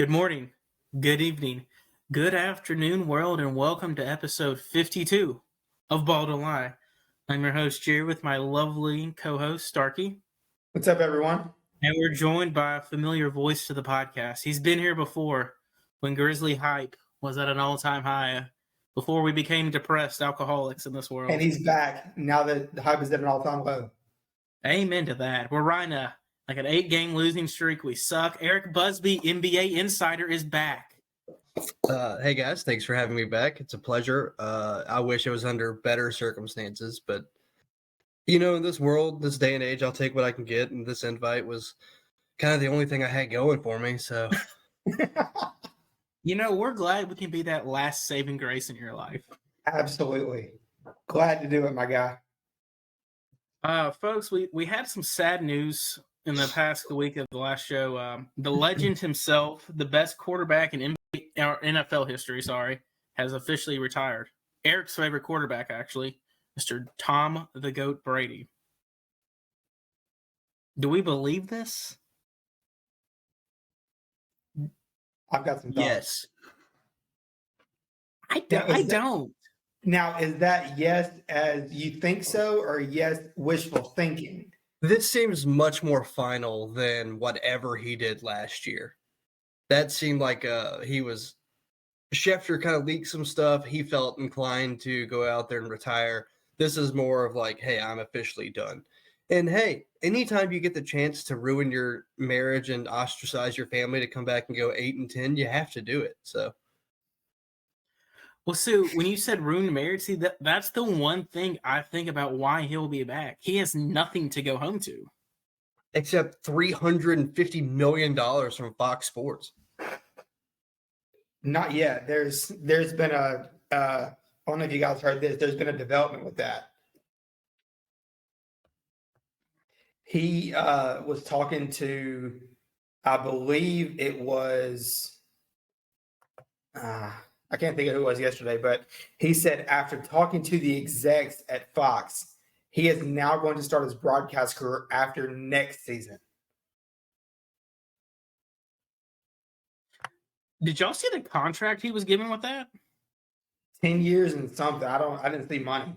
Good morning, good evening, good afternoon, world, and welcome to episode 52 of Ball to Lie. I'm your host, Jerry, with my lovely co-host, Starkey. What's up, everyone? And we're joined by a familiar voice to the podcast. He's been here before when Grizzly hype was at an all-time high, before we became depressed alcoholics in this world. And he's back now that the hype is at an all-time low. Amen to that. We're riding an 8-game losing streak. We suck. Erik Busby, NBA Insider, is back. Hey guys, thanks for having me back. It's a pleasure. I wish it was under better circumstances, but in this world, this day and age, I'll take what I can get, and this invite was kind of the only thing I had going for me. So, we're glad we can be that last saving grace in your life. Absolutely. Glad to do it, my guy. Folks, we had some sad news in the past week of the last show. The legend himself, the best quarterback in NFL history, has officially retired. Erik's favorite quarterback, actually, Mr. Tom the Goat Brady. Do we believe this? I've got some thoughts. Yes. I don't. Now, is that yes as you think so, or yes wishful thinking? This seems much more final than whatever he did last year. That seemed like Schefter kind of leaked some stuff. He felt inclined to go out there and retire. This is more of like, hey, I'm officially done. And hey, anytime you get the chance to ruin your marriage and ostracize your family to come back and go 8-10, you have to do it. So. Well, Sue, when you said ruined marriage, that's the one thing I think about why he'll be back. He has nothing to go home to. Except $350 million from Fox Sports. Not yet. There's been I don't know if you guys heard this. There's been a development with that. He was talking to, I believe it was, I can't think of who it was yesterday, but he said after talking to the execs at Fox, he is now going to start his broadcast career after next season. Did y'all see the contract he was given with that? 10 years and something. I didn't see money.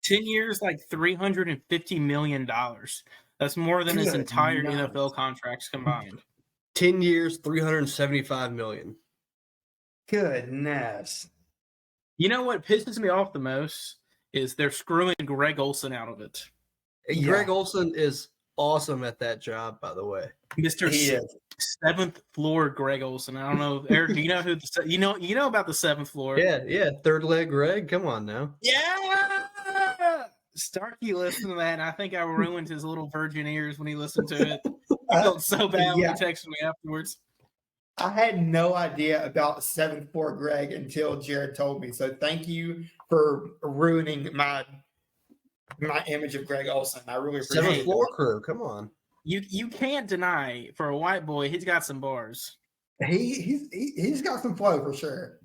10 years, like $350 million. That's more than his entire NFL contracts combined. 10 years, $375 million. Goodness. You know what pisses me off the most is they're screwing Greg Olsen out of it. Yeah. Greg Olsen is awesome at that job, by the way. Mr. Seventh floor Greg Olsen. I don't know, Erik. Do you know who? You know about the seventh floor? Yeah. Third leg Greg. Come on now. Yeah. Starkey listened to that, and I think I ruined his little virgin ears when he listened to it. I felt so bad when he texted me afterwards. I had no idea about 7th floor Greg until Jared told me. So thank you for ruining my image of Greg Olsen. I really appreciate it. 7th floor crew, come on. You can't deny, for a white boy, he's got some bars. He's got some flow for sure.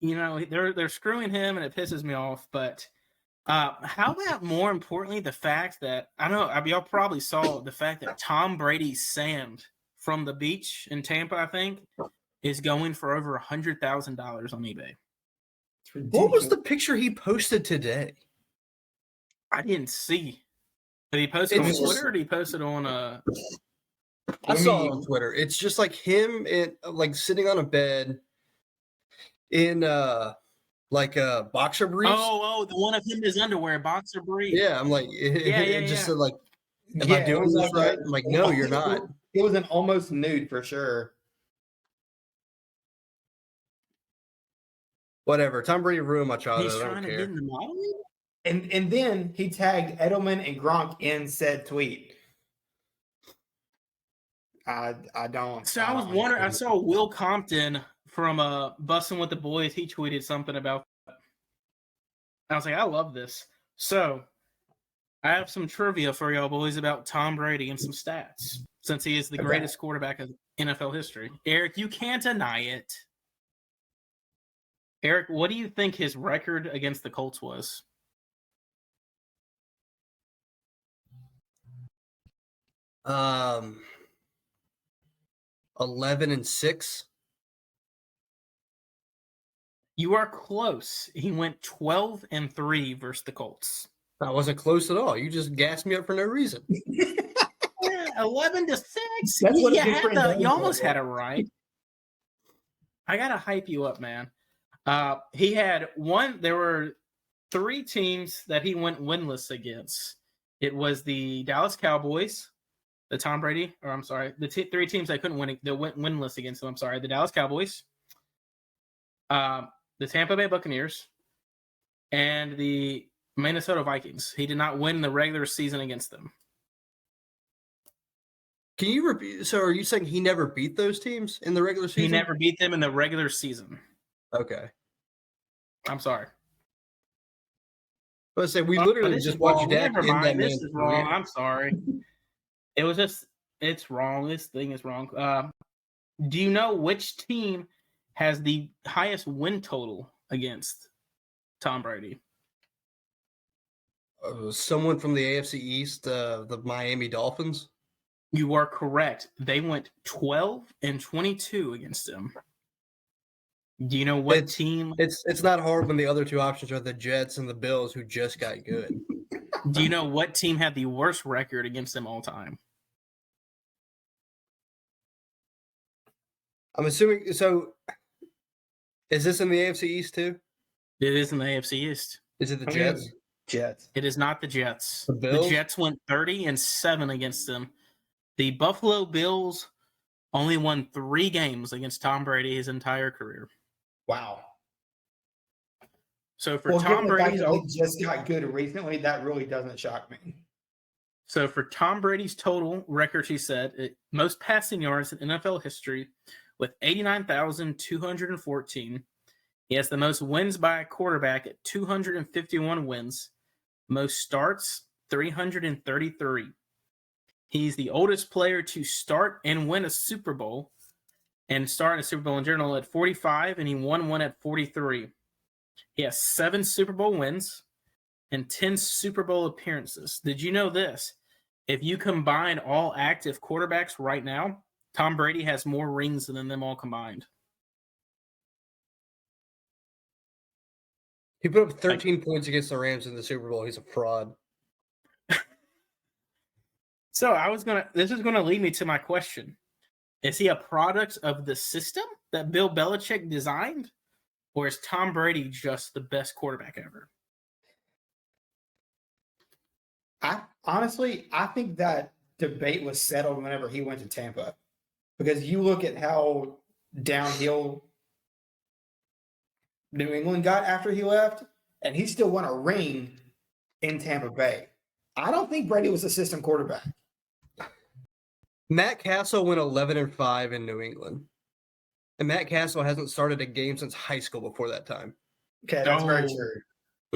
They're screwing him, and it pisses me off. But how about, more importantly, the fact that y'all probably saw the fact that Tom Brady's sand from the beach in Tampa, I think, is going for over $100,000 on eBay. What was the picture he posted today? I didn't see. Did he post it on Twitter, or did he post it on I saw it on Twitter. It's just like him sitting on a bed in like a boxer briefs. Oh, the one of him in his underwear, boxer briefs. Yeah, I'm like, said like, am I doing this right? I'm like, no, you're not. It was an almost nude for sure. Whatever. Tom Brady ruined my childhood. He's trying to get in the modeling? And then he tagged Edelman and Gronk in said tweet. I don't. So I was wondering. I saw Will Compton from Bussin' with the Boys. He tweeted something about that. I was like, I love this. So I have some trivia for y'all boys about Tom Brady and some stats, since he is the greatest quarterback of NFL history. Erik, you can't deny it. Erik, what do you think his record against the Colts was? 11-6. You are close. He went 12-3 versus the Colts. I wasn't close at all. You just gassed me up for no reason. Yeah, 11-6. That's what a good had friend does, you almost bro. had it right. I gotta hype you up, man. He had one. There were 3 teams that he went winless against. It was the Dallas Cowboys, the Tom Brady, or I'm sorry, the 3 teams that couldn't win. That went winless against him. I'm sorry, the Dallas Cowboys, the Tampa Bay Buccaneers, and the Minnesota Vikings. He did not win the regular season against them. Can you repeat? So are you saying he never beat those teams in the regular season? He never beat them in the regular season. Okay. I'm sorry. Let's say we literally this just is watched wrong. Dak Never in that mind. This man's is wrong. career. I'm sorry. It was just, it's wrong. This thing is wrong. Do you know which team has the highest win total against Tom Brady? Someone from the AFC East, the Miami Dolphins. You are correct. They went 12-22 against him. Do you know what team? It's not hard when the other 2 options are the Jets and the Bills, who just got good. Do you know what team had the worst record against them all time? I'm assuming. So, is this in the AFC East too? It is in the AFC East. Is it the Jets? Jets. It is not the Jets. The Bills? The Jets went 30-7 against them. The Buffalo Bills only won 3 games against Tom Brady his entire career. Wow. So for Well, Tom given the fact Brady's that he just got good recently, that really doesn't shock me. So for Tom Brady's total record, he said most passing yards in NFL history with 89,214. He has the most wins by a quarterback at 251 wins. Most starts, 333. He's the oldest player to start and win a Super Bowl and start in a Super Bowl in general at 45, and he won one at 43. He has 7 Super Bowl wins and 10 Super Bowl appearances. Did you know this? If you combine all active quarterbacks right now, Tom Brady has more rings than them all combined. He put up 13 points against the Rams in the Super Bowl. He's a fraud. So this is gonna lead me to my question. Is he a product of the system that Bill Belichick designed? Or is Tom Brady just the best quarterback ever? I think that debate was settled whenever he went to Tampa. Because you look at how downhill New England got after he left, and he still won a ring in Tampa Bay. I don't think Brady was a system quarterback. Matt Castle went 11-5 in New England. And Matt Castle hasn't started a game since high school before that time. Okay, that's very true.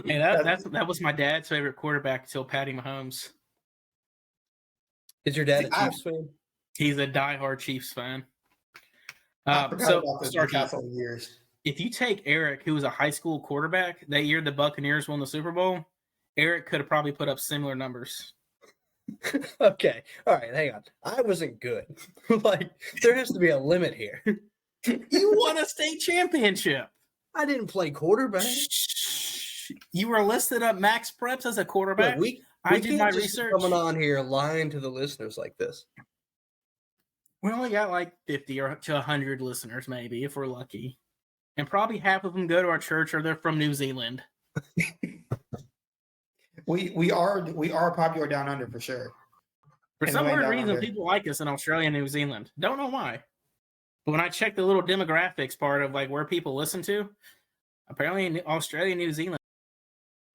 And that was my dad's favorite quarterback until Patty Mahomes. Is your dad a Chiefs fan? He's a diehard Chiefs fan. I forgot about the Starkey, Castle years. If you take Erik, who was a high school quarterback, that year the Buccaneers won the Super Bowl, Erik could have probably put up similar numbers. Okay. All right, hang on. I wasn't good. Like, there has to be a limit here. You won a state championship. I didn't play quarterback. You were listed up max preps as a quarterback. Look, I did my research. Coming on here lying to the listeners like this. We only got like 50 or to 100 listeners, maybe, if we're lucky. And probably half of them go to our church or they're from New Zealand. We are popular down under for sure. For some weird reason, people like us in Australia and New Zealand. Don't know why. But when I check the little demographics part of like where people listen to, apparently in Australia and New Zealand.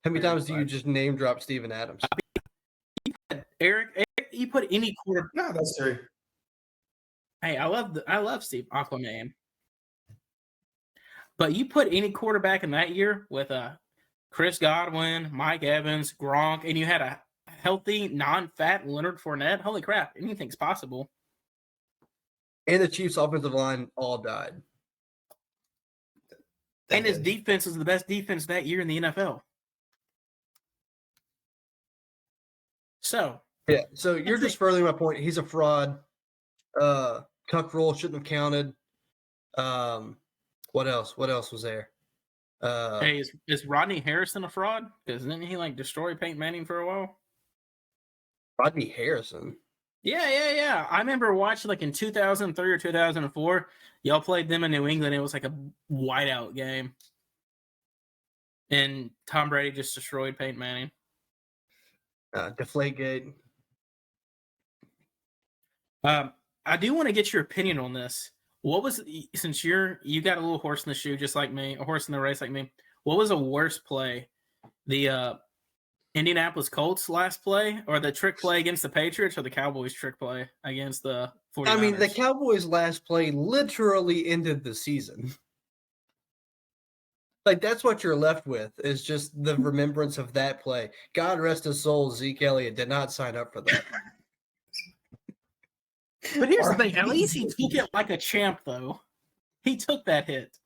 How many times do you just name drop Steven Adams? Erik, you put any quarterback. No, that's true. Hey, I love Steve Aquaman. But you put any quarterback in that year with Chris Godwin, Mike Evans, Gronk, and you had a healthy, non-fat Leonard Fournette. Holy crap, anything's possible. And the Chiefs' offensive line all died. And his defense was the best defense that year in the NFL. So yeah, so you're just furthering my point. He's a fraud. Cuck rule shouldn't have counted. What else? What else was there? Hey, is Rodney Harrison a fraud? Because didn't he like destroy Peyton Manning for a while? Rodney Harrison. Yeah. I remember watching like in 2003 or 2004. Y'all played them in New England. It was like a whiteout game, and Tom Brady just destroyed Peyton Manning. Deflategate. I do want to get your opinion on this. What was, since you got a little horse in the shoe just like me, a horse in the race like me, what was a worse play? The Indianapolis Colts last play, or the trick play against the Patriots, or the Cowboys trick play against the 49ers? I mean, the Cowboys' last play literally ended the season. Like, that's what you're left with, is just the remembrance of that play. God rest his soul, Zeke Elliott did not sign up for that. But here's the thing. At least he took it like a champ, though. He took that hit.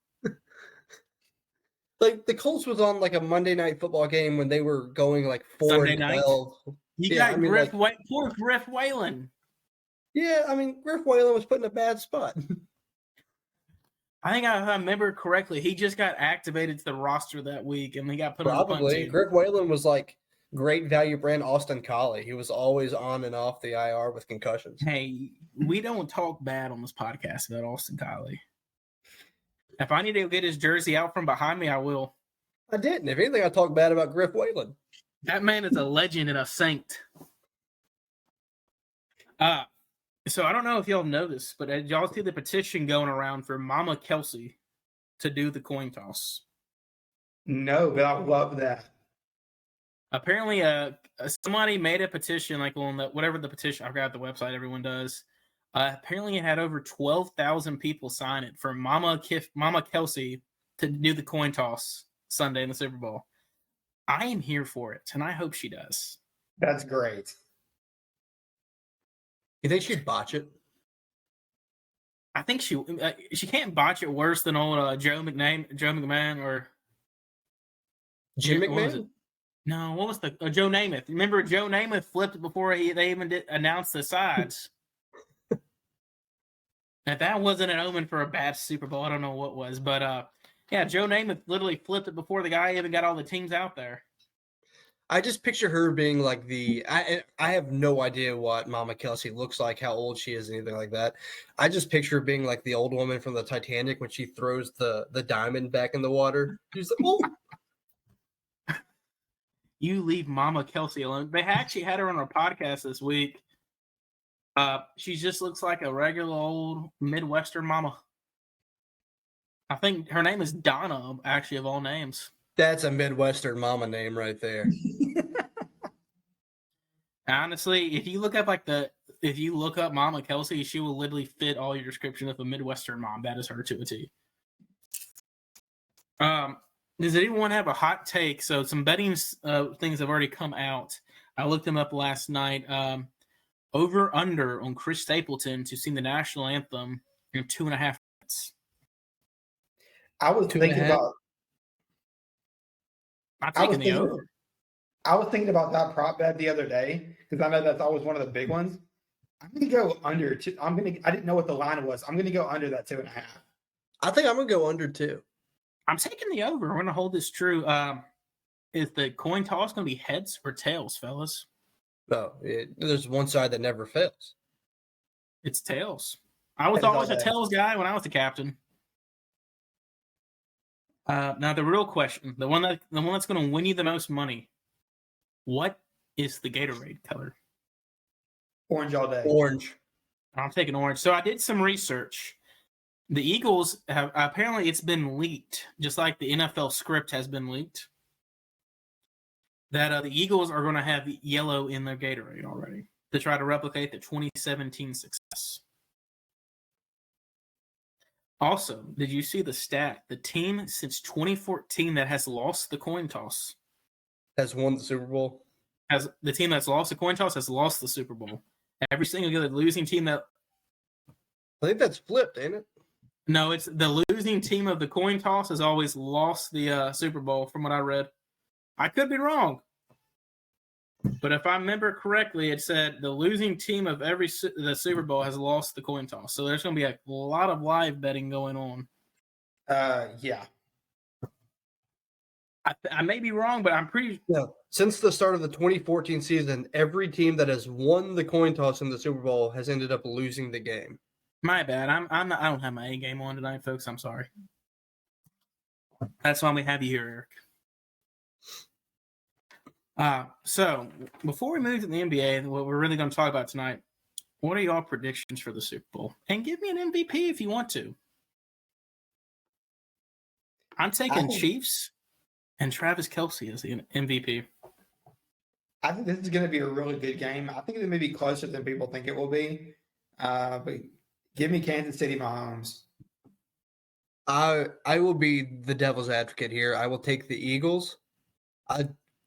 Like, the Colts was on, like, a Monday Night Football game when they were going, like, 4-12. You got poor Griff Whalen. Yeah, I mean, Griff Whalen was put in a bad spot. I think if I remember correctly, he just got activated to the roster that week, and he got put on the punt team. Griff Whalen was like great value brand Austin Collie. He was always on and off the IR with concussions. Hey, we don't talk bad on this podcast about Austin Collie. If I need to get his jersey out from behind me, I will. I didn't. If anything, I talk bad about Griff Whalen. That man is a legend and a saint. So I don't know if y'all know this, but did y'all see the petition going around for Mama Kelsey to do the coin toss? No, but I love that. Apparently, somebody made a petition, like on whatever the petition, I forgot the website everyone does. Apparently, it had over 12,000 people sign it for Mama Kelsey to do the coin toss Sunday in the Super Bowl. I am here for it, and I hope she does. That's great. You think she'd botch it? I think she can't botch it worse than old Joe McMahon, or Jim McMahon. No, what was the Joe Namath? Remember Joe Namath flipped it before they even announced the sides. If that wasn't an omen for a bad Super Bowl, I don't know what was. But yeah, Joe Namath literally flipped it before the guy even got all the teams out there. I just picture her being like I have no idea what Mama Kelsey looks like, how old she is, anything like that. I just picture her being like the old woman from the Titanic when she throws the diamond back in the water. She's like, oh. You leave Mama Kelsey alone. They actually had her on our podcast this week. She just looks like a regular old Midwestern mama. I think her name is Donna, actually, of all names. That's a Midwestern mama name right there. Honestly, if you look up Mama Kelsey, she will literally fit all your description of a Midwestern mom. That is her to a T. Does anyone have a hot take? So some betting things have already come out. I looked them up last night. Over under on Chris Stapleton to sing the national anthem in 2.5 minutes. I was thinking about. I was thinking about that prop bet the other day because I know that's always one of the big ones. I'm going to go under. I didn't know what the line was. I'm going to go under that 2.5. I think I'm going to go under 2. I'm taking the over. We're going to hold this true. Is the coin toss going to be heads or tails, fellas? No, there's one side that never fails. It's tails. I was always a tails guy when I was the captain. Now the real question, the one that's going to win you the most money. What is the Gatorade color? Orange all day. Orange. I'm taking orange. So I did some research. The Eagles have apparently it's been leaked, just like the NFL script has been leaked, that the Eagles are going to have yellow in their Gatorade already to try to replicate the 2017 success. Also, did you see the stat? The team since 2014 that has lost the coin toss has won the Super Bowl. The team that's lost the coin toss has lost the Super Bowl. Every single losing team that. I think that's flipped, ain't it? No, it's the losing team of the coin toss has always lost the Super Bowl, from what I read. I could be wrong. But if I remember correctly, it said the losing team of the Super Bowl has lost the coin toss. So there's going to be a lot of live betting going on. Yeah. I may be wrong, but I'm pretty. Yeah. Since the start of the 2014 season, every team that has won the coin toss in the Super Bowl has ended up losing the game. My bad. I'm not. I don't have my A game on tonight, folks. I'm sorry. That's why we have you here, Eric. So before we move to the NBA, what we're really going to talk about tonight, what are y'all predictions for the Super Bowl? And give me an MVP if you want to. I'm taking Chiefs and Travis Kelce as the MVP. I think this is going to be a really good game. I think it may be closer than people think it will be. But give me Kansas City Mahomes. I will be the devil's advocate here. I will take the Eagles.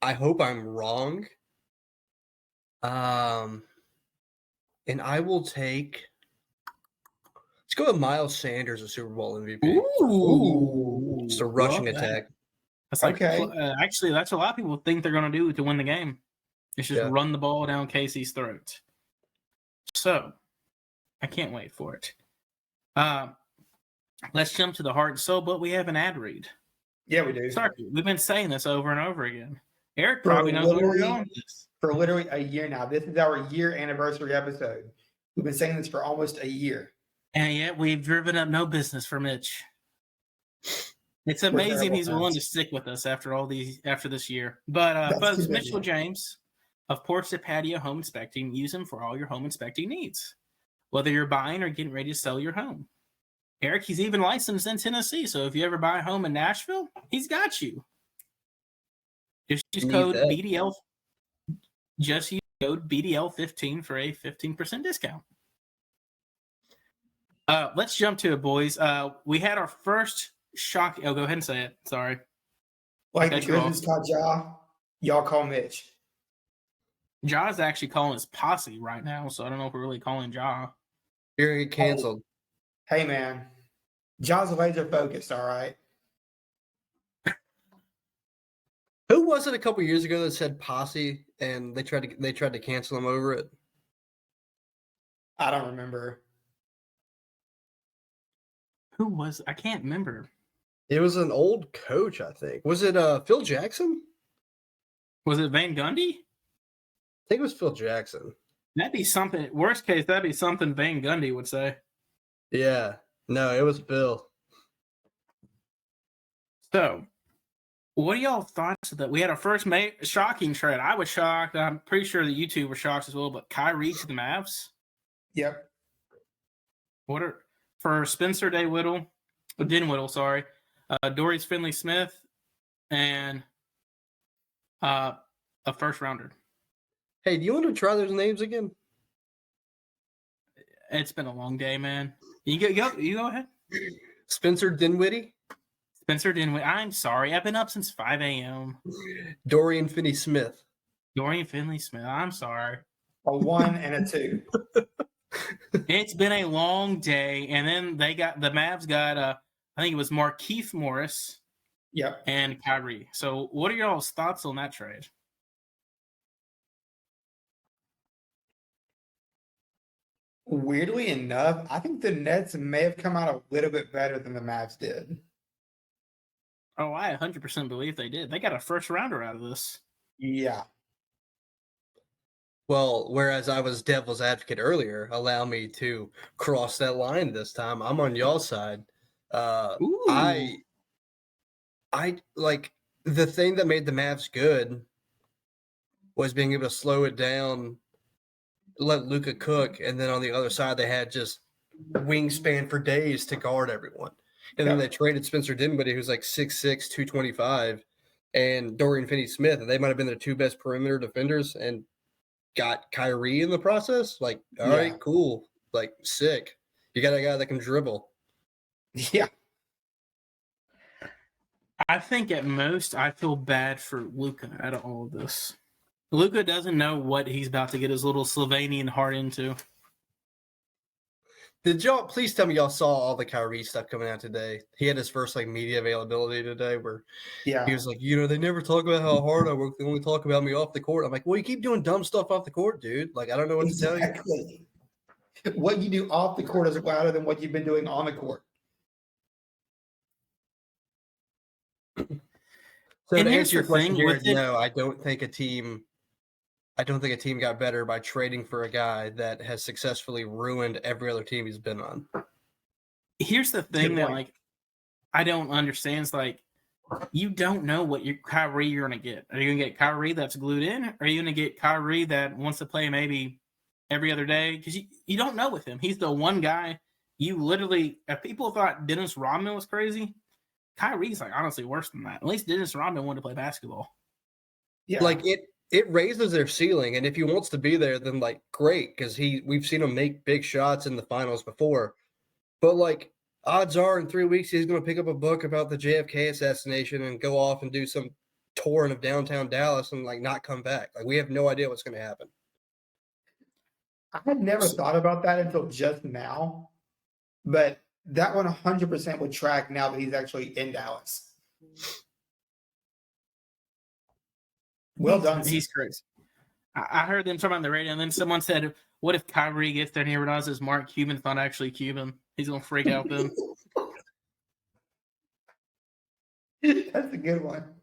I hope I'm wrong. And I will take. Let's go with Miles Sanders, a Super Bowl MVP. Ooh. Just a rushing attack. That's like, actually, that's what a lot of people think they're going to do to win the game. It's just run the ball down Casey's throat. So, I can't wait for it. Let's jump to the heart and soul, but we have an ad read. Yeah, we do. Starkey, we've been saying this over and over again. Eric probably knows where we're going with this. For literally a year now. This is our year anniversary episode. We've been saying this for almost a year. And yet we've driven up no business for Mitch. It's amazing he's willing to stick with us after this year. But folks, Mitchell James of Porch to Patio Home Inspecting, use him for all your home inspecting needs, whether you're buying or getting ready to sell your home. Eric, he's even licensed in Tennessee, so if you ever buy a home in Nashville, he's got you. Just use code BDL. Just use code BDL15 for a 15% discount. Let's jump to it, boys. We had our first shock. Oh, go ahead and say it. Sorry. Like the Grizzlies call Ja, y'all call Mitch. Ja's actually calling his posse right now, so I don't know if we're really calling Ja. You're going to get canceled. Hey, man. Ja's laser focused, all right? Who was it a couple years ago that said posse and they tried to cancel him over it? I don't remember. Who was? I can't remember. It was an old coach, I think. Was it Phil Jackson? Was it Van Gundy? I think it was Phil Jackson. That'd be something. Worst case, that'd be something Van Gundy would say. Yeah. No, it was Phil. So, what are y'all thoughts of that? We had our first shocking trade. I was shocked. I'm pretty sure that you two were shocked as well. But Kyrie to the Mavs. Yep. What are for Spencer Dinwiddie, sorry, Dorius Finley-Smith, and a first rounder. Hey, do you want to try those names again? It's been a long day, man. You go ahead. Spencer Dinwiddie. I'm sorry. I've been up since 5 a.m. Dorian Finney-Smith. I'm sorry. A 1 and a 2. It's been a long day, and then the Mavs got I think it was Markieff Morris. Yep. And Kyrie. So, what are y'all's thoughts on that trade? Weirdly enough, I think the Nets may have come out a little bit better than the Mavs did. Oh, I 100% believe they did. They got a first rounder out of this. Yeah. Well, whereas I was devil's advocate earlier, allow me to cross that line this time. I'm on y'all's side. I like the thing that made the Mavs good was being able to slow it down, let Luka cook, and then on the other side they had just wingspan for days to guard everyone. And then they traded Spencer Dinwiddie, who's like 6'6", 225, and Dorian Finney-Smith, and they might have been their two best perimeter defenders, and got Kyrie in the process. Like, all right, cool, like sick. You got a guy that can dribble. Yeah. I think at most I feel bad for Luka out of all of this. Luka doesn't know what he's about to get his little Slovenian heart into. Did y'all please tell me y'all saw all the Kyrie stuff coming out today? He had his first media availability today where he was like, they never talk about how hard I work. They only talk about me off the court. I'm like, well, you keep doing dumb stuff off the court, dude. I don't know what to tell you. What you do off the court is louder than what you've been doing on the court. So to answer your question, Jared, no, I don't think a team got better by trading for a guy that has successfully ruined every other team he's been on. Here's the thing that I don't understand is you don't know what Kyrie you're gonna get. Are you gonna get Kyrie that's glued in? Or are you gonna get Kyrie that wants to play maybe every other day? Because you don't know with him. He's the one guy you literally. If people thought Dennis Rodman was crazy, Kyrie's honestly worse than that. At least Dennis Rodman wanted to play basketball. Yeah, it raises their ceiling, and if he wants to be there, then great, because we've seen him make big shots in the finals before. But odds are in 3 weeks he's going to pick up a book about the JFK assassination and go off and do some touring of downtown Dallas and not come back. We have no idea what's going to happen. I had never thought about that until just now, but that 100% would track now that he's actually in Dallas. Well done. He's crazy. I heard them talking on the radio, and then someone said, what if Kyrie gets there and he realizes Mark Cuban's not actually Cuban? He's going to freak out then. That's a good one.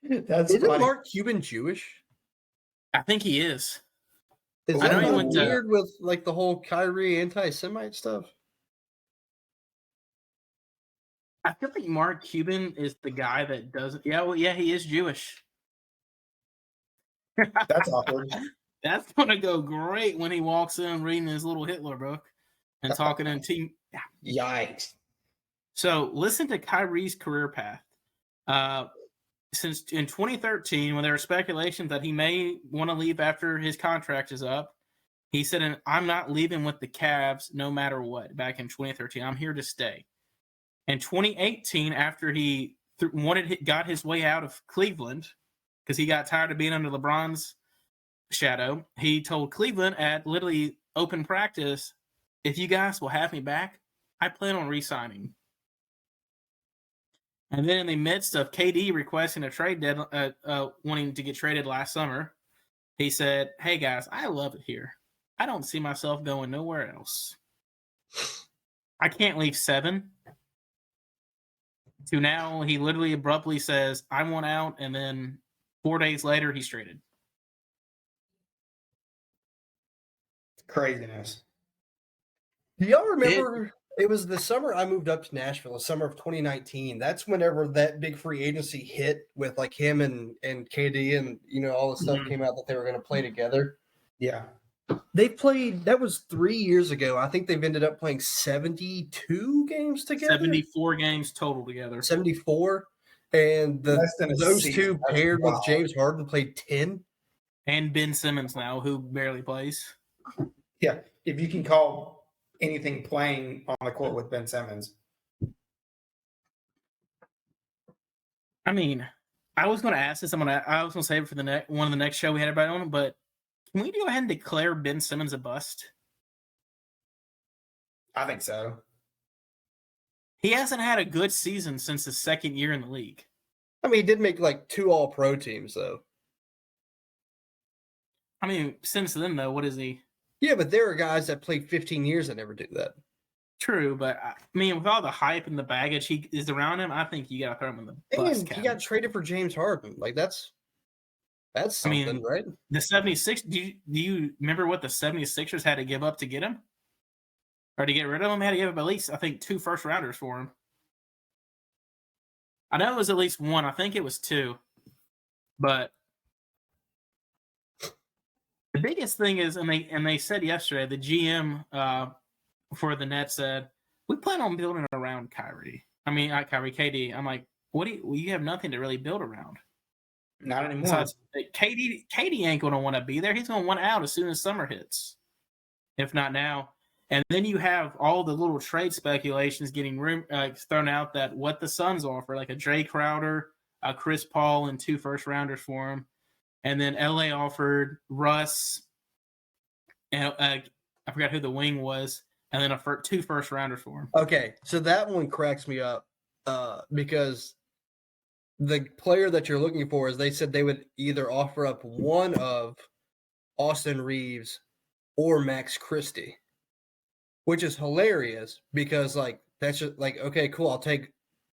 Isn't Mark Cuban Jewish? I think he is. Is that weird with the whole Kyrie anti-Semite stuff? I feel like Mark Cuban is the guy that doesn't. Yeah, he is Jewish. That's awkward. That's gonna go great when he walks in reading his little Hitler book and talking in team. Yikes! So listen to Kyrie's career path. Since in 2013, when there were speculations that he may want to leave after his contract is up, he said, "I'm not leaving with the Cavs no matter what." Back in 2013, I'm here to stay. In 2018, after he got his way out of Cleveland because he got tired of being under LeBron's shadow, he told Cleveland at literally open practice, "If you guys will have me back, I plan on re-signing." And then in the midst of KD requesting a trade deadline, wanting to get traded last summer, he said, "Hey guys, I love it here. I don't see myself going nowhere else. I can't leave 7." To now, he literally abruptly says, "I want out," and then 4 days later, he's traded. Craziness. Do y'all remember it was the summer I moved up to Nashville, the summer of 2019. That's whenever that big free agency hit with him and KD and all the stuff came out that they were going to play together. Yeah. They played, that was 3 years ago. I think they've ended up playing 72 games together. 74 games total together. 74. And those two paired with James Harden played 10. And Ben Simmons now, who barely plays. Yeah. If you can call anything playing on the court with Ben Simmons. I mean, I was going to ask this. I was going to save it for one of the next show we had everybody on, but can we go ahead and declare Ben Simmons a bust? I think so. He hasn't had a good season since his second year in the league. I mean, he did make 2 all-pro teams, though. I mean, since then, though, what is he? Yeah, but there are guys that played 15 years that never do that. True, but I mean, with all the hype and the baggage he is around him, I think you got to throw him in the bust category. He got traded for James Harden. That's something, right? The 76. Do you remember what the 76ers had to give up to get him? Or to get rid of him? They had to give up at least, I think, 2 first-rounders for him. I know it was at least 1. I think it was 2. But the biggest thing is, and they said yesterday, the GM for the Nets said, "We plan on building around Kyrie." I mean, not Kyrie, KD. I'm like, you have nothing to really build around. Not anymore. Besides, KD ain't going to want to be there. He's going to want out as soon as summer hits, if not now. And then you have all the little trade speculations getting thrown out that what the Suns offer, like a Jay Crowder, a Chris Paul, and 2 first-rounders for him. And then LA offered Russ, and I forgot who the wing was, and then two first rounders for him. Okay, so that one cracks me up because the player that you're looking for is they said they would either offer up one of Austin Reeves or Max Christie, which is hilarious because like that's just like, okay, cool, I'll take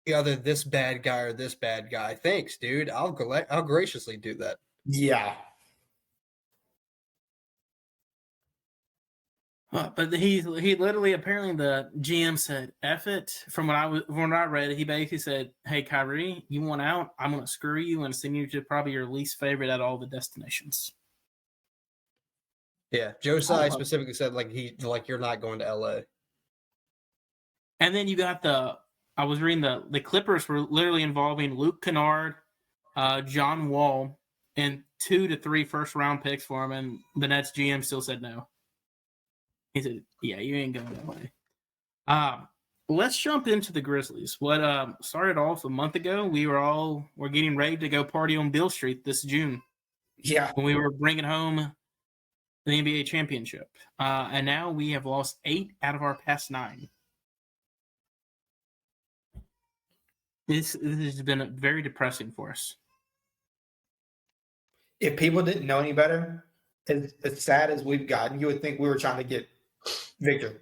either this bad guy or this bad guy. Thanks, dude. I'll graciously do that. Yeah. But he literally, apparently the GM said, "F it." From what I read, he basically said, "Hey Kyrie, you want out? I'm gonna screw you and send you to probably your least favorite at all the destinations." Yeah, Josiah specifically said like you're not going to LA. And then you got I was reading the Clippers were literally involving Luke Kennard, John Wall, and 2 to 3 first round picks for him, and the Nets GM still said no. He said, "Yeah, you ain't going that way." Let's jump into the Grizzlies. What started off a month ago, we're getting ready to go party on Beale Street this June. Yeah. When we were bringing home the NBA championship. And now we have lost 8 out of our past 9. This has been very depressing for us. If people didn't know any better, as sad as we've gotten, you would think we were trying to get victory.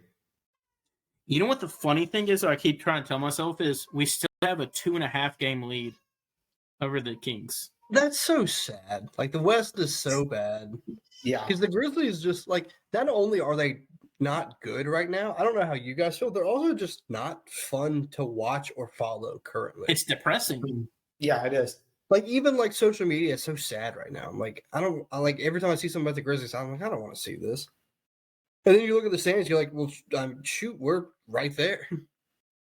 You know what the funny thing is, I keep trying to tell myself, is we still have a 2.5 game lead over the Kings. That's so sad. Like the West is so bad. Yeah. Because the Grizzlies just like, not only are they not good right now, I don't know how you guys feel, they're also just not fun to watch or follow currently. It's depressing. Yeah, it is. Like even like social media is so sad right now. I'm like, I like every time I see something about the Grizzlies, I'm like, I don't want to see this. And then you look at the standings, you're like, well, shoot, we're right there.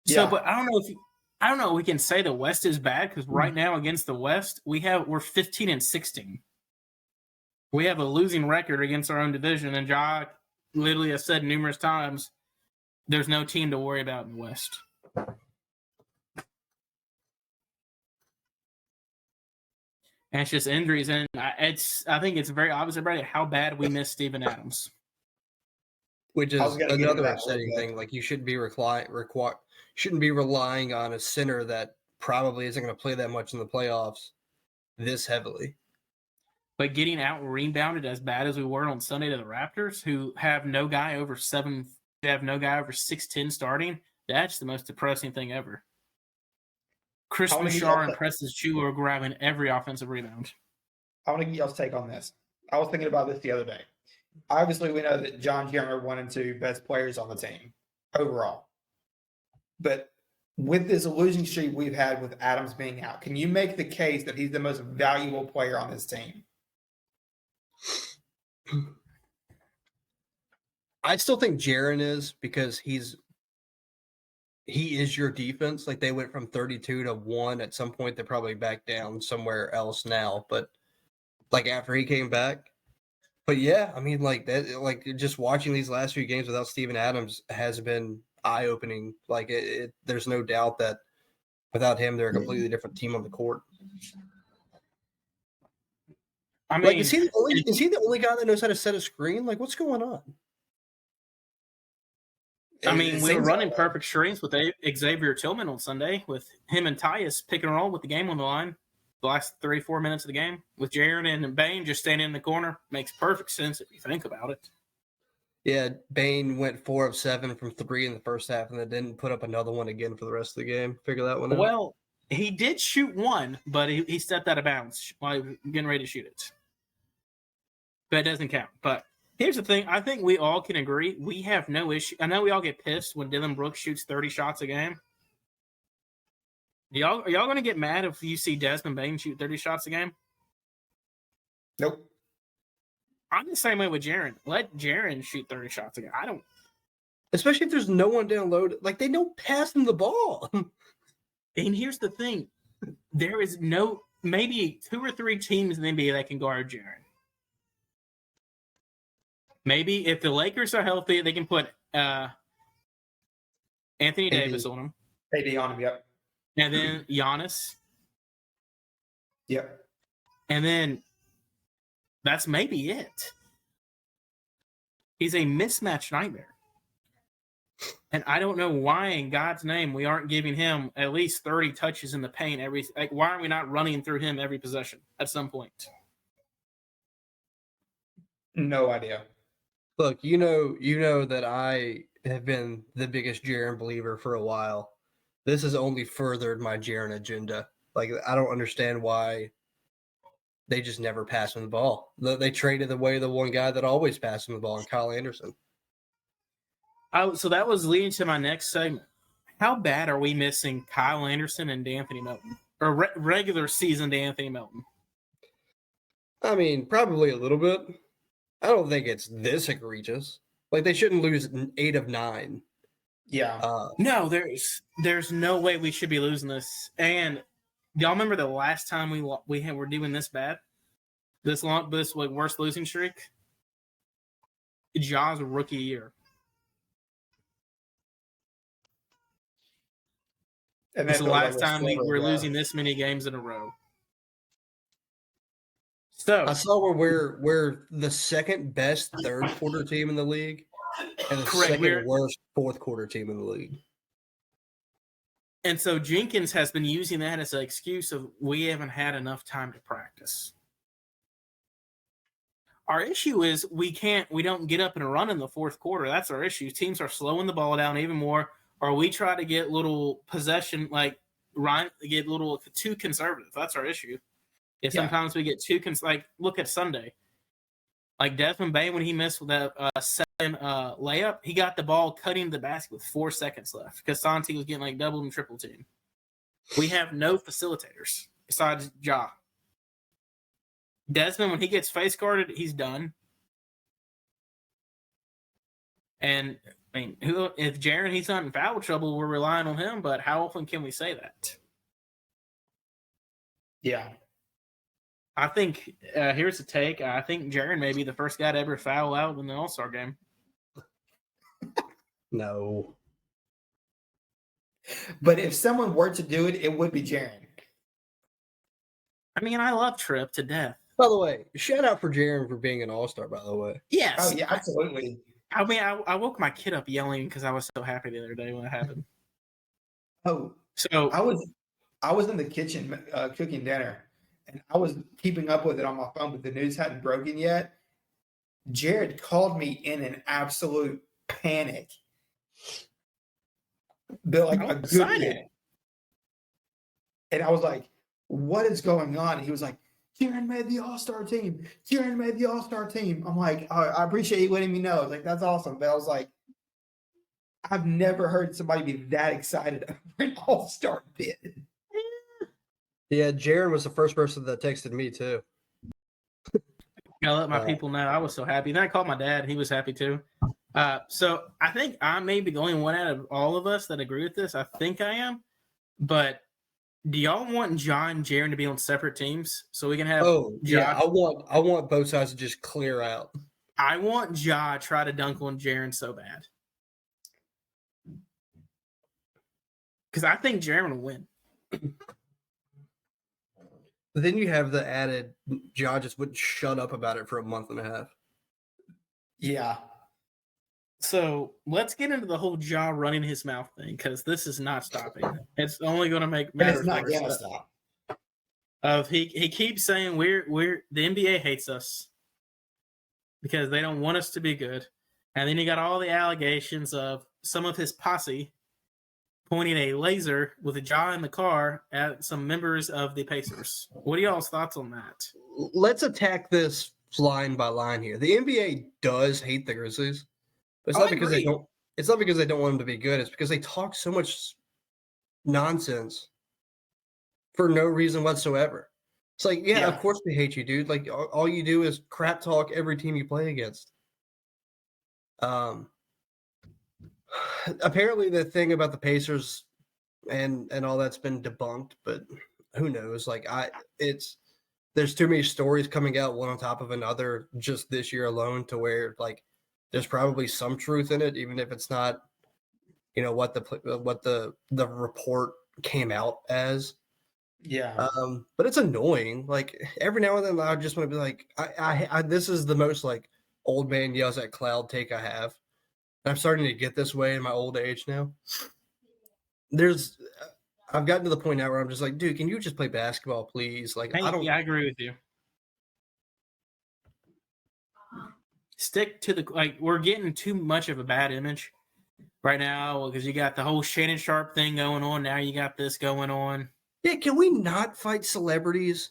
So, but I don't know if we can say the West is bad, because right now against the West, we're 15-16. We have a losing record against our own division, and Ja literally has said numerous times, there's no team to worry about in the West. And it's just injuries, and I think it's very obvious about it how bad we miss Steven Adams. Which is another upsetting thing. Like you shouldn't be relying on a center that probably isn't going to play that much in the playoffs this heavily. But getting out rebounded as bad as we were on Sunday to the Raptors, who have no guy over 6'10" starting, that's the most depressing thing ever. Chris Bouchard and Preston Chu are grabbing every offensive rebound. I want to get y'all's take on this. I was thinking about this the other day. Obviously, we know that John Jaren are 1 and 2 best players on the team overall. But with this losing streak we've had with Adams being out, can you make the case that he's the most valuable player on this team? I still think Jaren is, because he is your defense. Like they went from 32 to 1 at some point. They're probably back down somewhere else now. But like after he came back. But yeah, I mean, like that, like just watching these last few games without Steven Adams has been eye-opening. Like there's no doubt that without him, they're a completely different team on the court. I mean, like, is he the only guy that knows how to set a screen? Like, what's going on? I mean, we were running perfect screens with Xavier Tillman on Sunday, with him and Tyus picking and roll with the game on the line. The last 3-4 minutes of the game with Jaren and Bane just standing in the corner makes perfect sense if you think about it. Yeah, Bane went 4 of 7 from 3 in the first half, and then didn't put up another one again for the rest of the game. Figure that one out. Well, he did shoot one, but he stepped out of bounds while he was getting ready to shoot it. But it doesn't count. But here's the thing. I think we all can agree. We have no issue. I know we all get pissed when Dylan Brooks shoots 30 shots a game. Are y'all going to get mad if you see Desmond Bane shoot 30 shots a game? Nope. I'm the same way with Jaren. Let Jaren shoot 30 shots a game. I don't. Especially if there's no one down low. Like, they don't pass him the ball. And here's the thing. There is maybe 2 or 3 teams in the NBA that can guard Jaren. Maybe if the Lakers are healthy, they can put Anthony Davis on him. AD on him, yep. And then Giannis. Yep. And then that's maybe it. He's a mismatch nightmare. And I don't know why, in God's name, we aren't giving him at least 30 touches in the paint every. Like, why are we not running through him every possession at some point? No idea. Look, you know that I have been the biggest Jaren believer for a while. This has only furthered my Jaren agenda. Like, I don't understand why they just never pass him the ball. They traded away the one guy that always passed him the ball, and Kyle Anderson. So that was leading to my next segment. How bad are we missing Kyle Anderson and D'Anthony Melton? Or regular season D'Anthony Melton? I mean, probably a little bit. I don't think it's this egregious. Like, they shouldn't lose 8 of 9. Yeah. No, there's no way we should be losing this. And y'all remember the last time we were doing this bad? This like worst losing streak? Ja's rookie year. And It's the last like time we were losing this many games in a row. So I saw we're the second best third quarter team in the league and the second worst fourth quarter team in the league. And so Jenkins has been using that as an excuse of we haven't had enough time to practice. Our issue is we don't get up and run in the fourth quarter. That's our issue. Teams are slowing the ball down even more, or we try to get little possession, like get a little too conservative. That's our issue. Sometimes we get too like look at Sunday. Like Desmond Bain, when he missed that second layup, he got the ball cutting the basket with 4 seconds left because Santi was getting like double and triple team. We have no facilitators besides Ja. Desmond, when he gets face guarded, he's done. And I mean, if Jaren, he's not in foul trouble, we're relying on him. But how often can we say that? Yeah. I think here's the take. I think Jaren may be the first guy to ever foul out in the All-Star game. No. But if someone were to do it, it would be Jaren. I mean, I love Tripp to death. By the way, shout out for Jaren for being an all-star, by the way. Yes. Oh, yeah, absolutely. I mean, I woke my kid up yelling because I was so happy the other day when it happened. Oh, so I was in the kitchen cooking dinner, and I was keeping up with it on my phone, but the news hadn't broken yet. Jared called me in an absolute panic. But like a good kid. And I was like, what is going on? And he was like, Jaren made the All-Star team. Jaren made the All-Star team. I'm like, oh, I appreciate you letting me know. I was like, that's awesome. But I was like, I've never heard somebody be that excited over an All-Star bid. Yeah, Jaren was the first person that texted me too. I let my people know. I was so happy. Then I called my dad. He was happy too. So I think I may be the only one out of all of us that agree with this. I think I am. But do y'all want Ja and Jaren to be on separate teams so we can have? Oh, yeah. I want both sides to just clear out. I want Ja to try to dunk on Jaren so bad because I think Jaren will win. But then you have the added Ja just wouldn't shut up about it for a month and a half. Yeah. So let's get into the whole Ja running his mouth thing because this is not stopping. It's only going to make matters it's not worse. going to stop. He keeps saying we're the NBA hates us because they don't want us to be good, and then he got all the allegations of some of his posse pointing a laser with a Ja in the car at some members of the Pacers. What are y'all's thoughts on that? Let's attack this line by line here. The NBA does hate the Grizzlies. But it's not because they don't. It's not because they don't want them to be good. It's because they talk so much nonsense for no reason whatsoever. It's like, yeah, of course we hate you, dude. Like all you do is crap talk every team you play against. Apparently, the thing about the Pacers and all that's been debunked, but who knows? Like there's too many stories coming out one on top of another just this year alone to where like. There's probably some truth in it, even if it's not, what the report came out as. Yeah. But it's annoying. Like every now and then, I just want to be like, I this is the most like old man yells at cloud, take a half. And I'm starting to get this way in my old age now. I've gotten to the point now where I'm just like, dude, can you just play basketball, please? Like, I agree with you. Stick to we're getting too much of a bad image right now because you got the whole Shannon Sharp thing going on. Now you got this going on. Yeah, can we not fight celebrities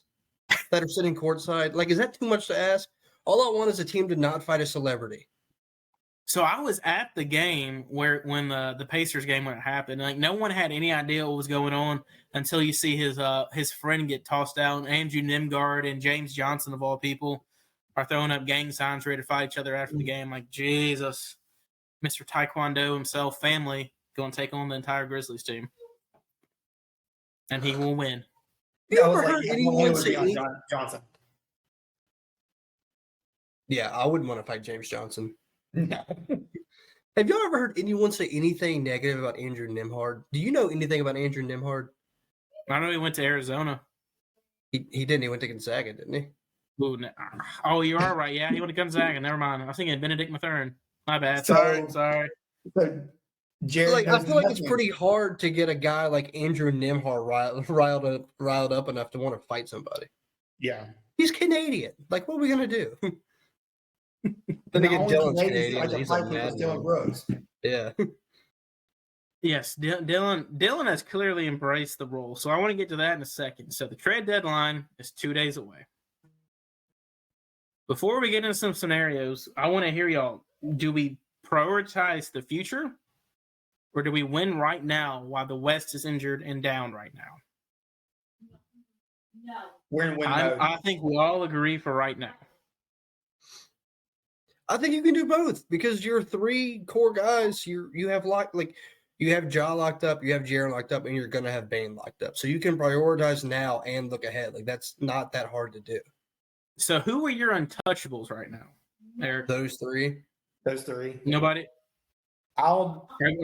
that are sitting courtside? Like, is that too much to ask? All I want is a team to not fight a celebrity. So I was at the game when the Pacers game when it happened. Like, no one had any idea what was going on until you see his friend get tossed out. Andrew Nimgard and James Johnson, of all people, are throwing up gang signs ready to fight each other after the game. Like, Jesus, Mr. Taekwondo himself, family, going to take on the entire Grizzlies team. And he will win. You ever heard anyone say Johnson? Yeah, I wouldn't want to fight James Johnson. No. Have y'all ever heard anyone say anything negative about Andrew Nimhard? Do you know anything about Andrew Nimhard? I know he went to Arizona. He didn't. He went to Gonzaga, didn't he? Ooh, no. Oh, you are right. Yeah, he went to Gonzaga. Never mind. I was thinking Benedict Mathurin. My bad. Sorry. So, Jared, I feel like it's pretty hard to get a guy like Andrew Nimhard riled up enough to want to fight somebody. Yeah. He's Canadian. Like, what are we going to do? Then again, Dylan's Canadian. He's a madman. Brooks. Yeah. Yes, Dylan has clearly embraced the role. So I want to get to that in a second. So the trade deadline is 2 days away. Before we get into some scenarios, I want to hear y'all. Do we prioritize the future, or do we win right now while the West is injured and down right now? Win mode. I think we all agree for right now. I think you can do both because your three core guys, you have you have Ja locked up, you have Jaren locked up, and you're gonna have Bane locked up. So you can prioritize now and look ahead. Like, that's not that hard to do. So who are your untouchables right now, Erik? Those three. Nobody. Are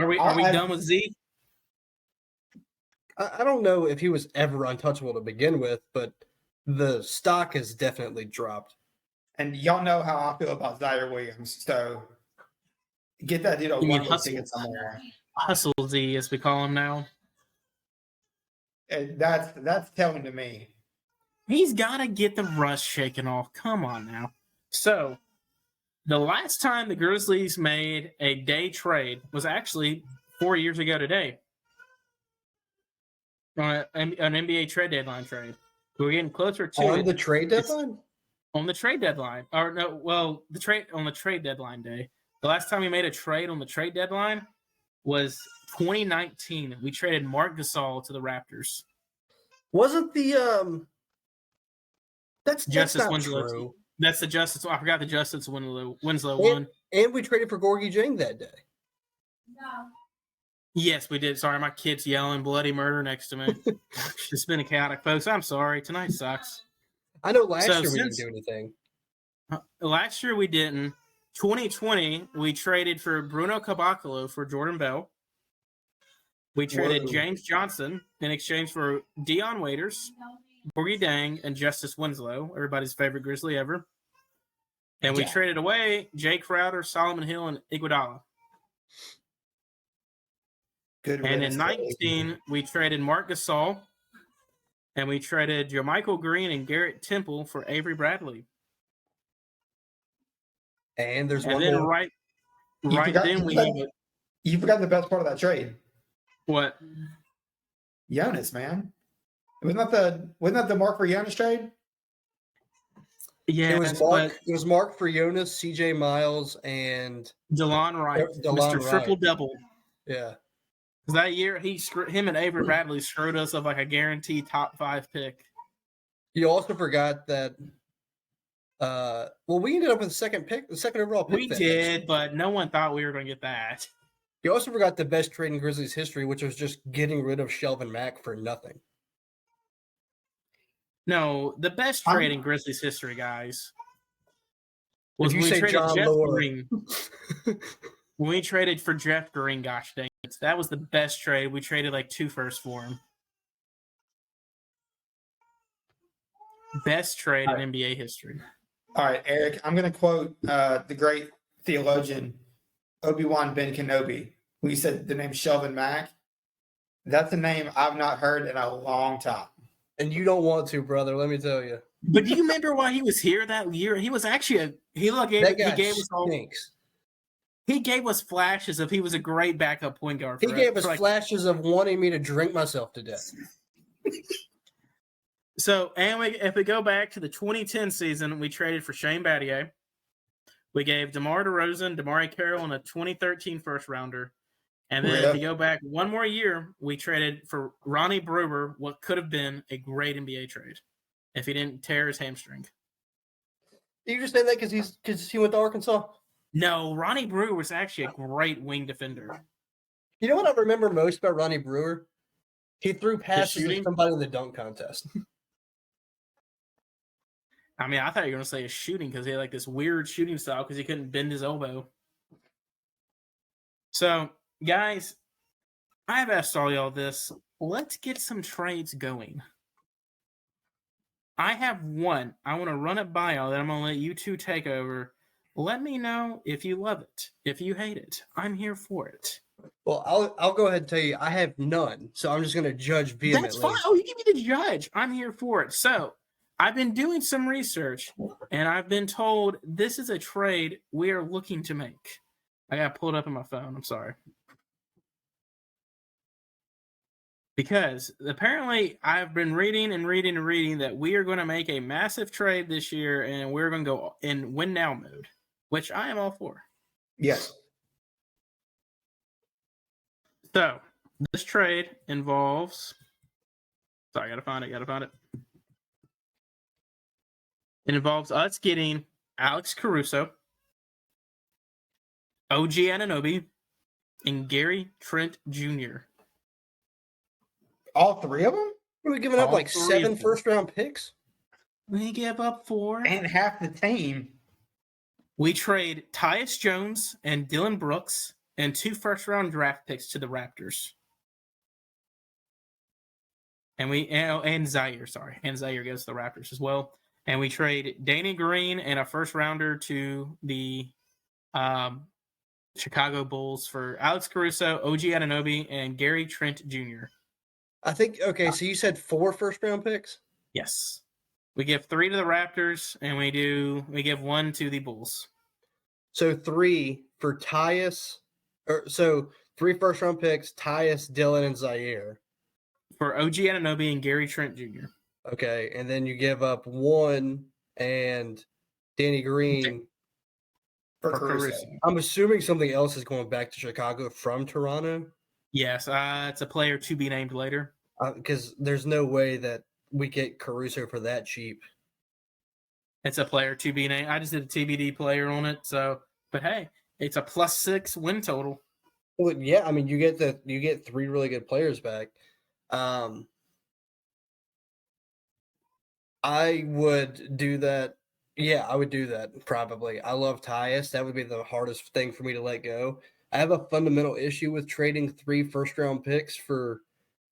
we done with Z? I don't know if he was ever untouchable to begin with, but the stock has definitely dropped. And y'all know how I feel about Zaire Williams, so get that dude on one ticket somewhere. Hustle Z, as we call him now. And that's telling to me. He's got to get the rust shaken off. Come on now. So, the last time the Grizzlies made a day trade was actually 4 years ago today. On an NBA trade deadline trade. We're getting closer to on the trade deadline? On the trade deadline. Or no, well, on the trade deadline day. The last time we made a trade on the trade deadline was 2019. We traded Marc Gasol to the Raptors. Wasn't the that's Justice not Winslow. True. That's the Justice. I forgot the Justice Winslow one. And we traded for Gorgie Jang that day. No. Yes, we did. Sorry, my kid's yelling bloody murder next to me. It's been a chaotic, folks. I'm sorry. Tonight sucks. I know last year we didn't do anything. Last year we didn't. 2020, we traded for Bruno Caboclo for Jordan Bell. We traded James Johnson in exchange for Dion Waiters, Gorgie Dang, and Justice Winslow, everybody's favorite Grizzly ever. And we traded away Jay Crowder, Solomon Hill, and Iguodala. Good. And in 19, we traded Marc Gasol, and we traded Jermichael Green and Garrett Temple for Avery Bradley. And there's and one then more. right then we you forgot the best part of that trade. What? Jonas, man. Wasn't that the Mark for Jonas trade? Yeah, it was Mark for Jonas, CJ Miles, and DeLon Wright, Mr. Triple Double. Yeah. That year, him and Avery Bradley screwed us of like a guaranteed top 5 pick. You also forgot that. We ended up with the second overall pick. We did, but no one thought we were going to get that. You also forgot the best trade in Grizzlies history, which was just getting rid of Shelvin Mack for nothing. No, the best trade in Grizzlies history, guys, was when we traded Jeff Green. When we traded for Jeff Green, gosh dang it. That was the best trade. We traded like 2 firsts for him. Best trade in NBA history. All right, Eric, I'm going to quote the great theologian Obi-Wan Ben Kenobi, who said the name Shelvin Mack. That's a name I've not heard in a long time. And you don't want to, brother. Let me tell you. But do you remember why he was here that year? He was actually That guy gave us all. stinks. He gave us flashes of he was a great backup point guard. He for gave us like, flashes of wanting me to drink myself to death. So, and if we go back to the 2010 season, we traded for Shane Battier. We gave DeMar DeRozan, DeMar Carroll, and a 2013 first rounder. And then if you go back one more year, we traded for Ronnie Brewer, what could have been a great NBA trade if he didn't tear his hamstring. You just say that because he went to Arkansas? No, Ronnie Brewer was actually a great wing defender. You know what I remember most about Ronnie Brewer? He threw passes shooting? at somebody in the dunk contest. I mean, I thought you were going to say his shooting because he had like this weird shooting style because he couldn't bend his elbow. So, guys, I've asked all y'all this. Let's get some trades going. I have one. I want to run it by y'all. Then I'm going to let you two take over. Let me know if you love it. If you hate it, I'm here for it. Well, I'll go ahead and tell you I have none, so I'm just going to judge vehemently. That's fine. Oh, you give me the judge. I'm here for it. So, I've been doing some research, and I've been told this is a trade we are looking to make. I got to pull it up on my phone. I'm sorry. Because apparently I've been reading that we are going to make a massive trade this year, and we're going to go in win now mode, which I am all for. Yes. So, this trade involves... Sorry, I got to find it. It involves us getting Alex Caruso, OG Anunoby, and Gary Trent Jr. All three of them? Are we giving up All like three 7 of them. first-round picks? We give up 4. And half the team. We trade Tyus Jones and Dylan Brooks and 2 first-round draft picks to the Raptors. And Zaire goes to the Raptors as well. And we trade Danny Green and a first-rounder to the Chicago Bulls for Alex Caruso, OG Anunoby, and Gary Trent Jr. I think, okay, so you said 4 first-round picks? Yes. We give 3 to the Raptors, and we give 1 to the Bulls. So 3 for Tyus, so 3 first-round picks, Tyus, Dylan, and Zaire. For OG Anunoby and Gary Trent Jr. Okay, and then you give up 1 and Danny Green For Caruso. I'm assuming something else is going back to Chicago from Toronto. Yes, it's a player to be named later. Because there's no way that we get Caruso for that cheap. It's a player to be named. I just did a TBD player on it. So, but hey, it's a +6 win total. Well, yeah, I mean you get 3 really good players back. I would do that. Yeah, I would do that probably. I love Tyus. That would be the hardest thing for me to let go. I have a fundamental issue with trading 3 first-round picks for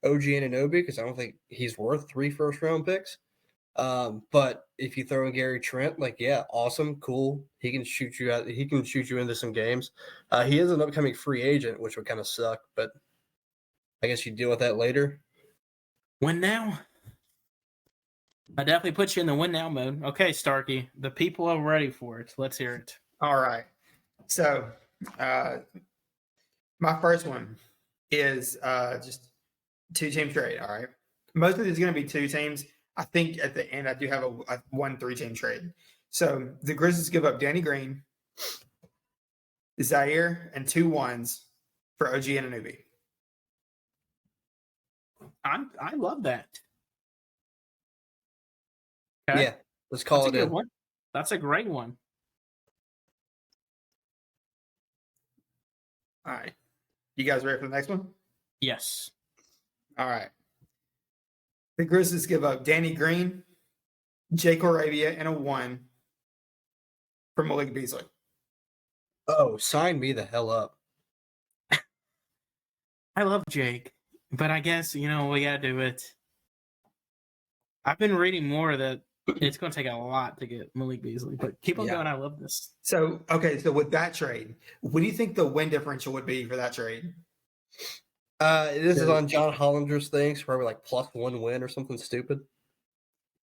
OG Anunoby because I don't think he's worth 3 first-round picks. But if you throw in Gary Trent, like, yeah, awesome, cool. He can shoot you out. He can shoot you into some games. He is an upcoming free agent, which would kind of suck, but I guess you deal with that later. Win now. I definitely put you in the win now mode. Okay, Starkey, the people are ready for it. Let's hear it. All right. So, my first one is just 2-team trade. All right. Most of these are going to be 2 teams. I think at the end I do have a 1 3-team trade. So the Grizzlies give up Danny Green, Zaire, and 2 1s for OG Anunoby. I love that. Okay. Yeah, let's call That's it a good in. one. That's a great one. All right. You guys ready for the next one? Yes. All right. The Grizzlies give up Danny Green, Jake Arabia, and a 1 for Malik Beasley. Oh, sign me the hell up. I love Jake, but I guess, we got to do it. I've been reading more that It's going to take a lot to get Malik Beasley, but keep on Yeah. going. I love this. So, okay, so with that trade, what do you think the win differential would be for that trade? This is on John Hollinger's things, probably like +1 win or something stupid.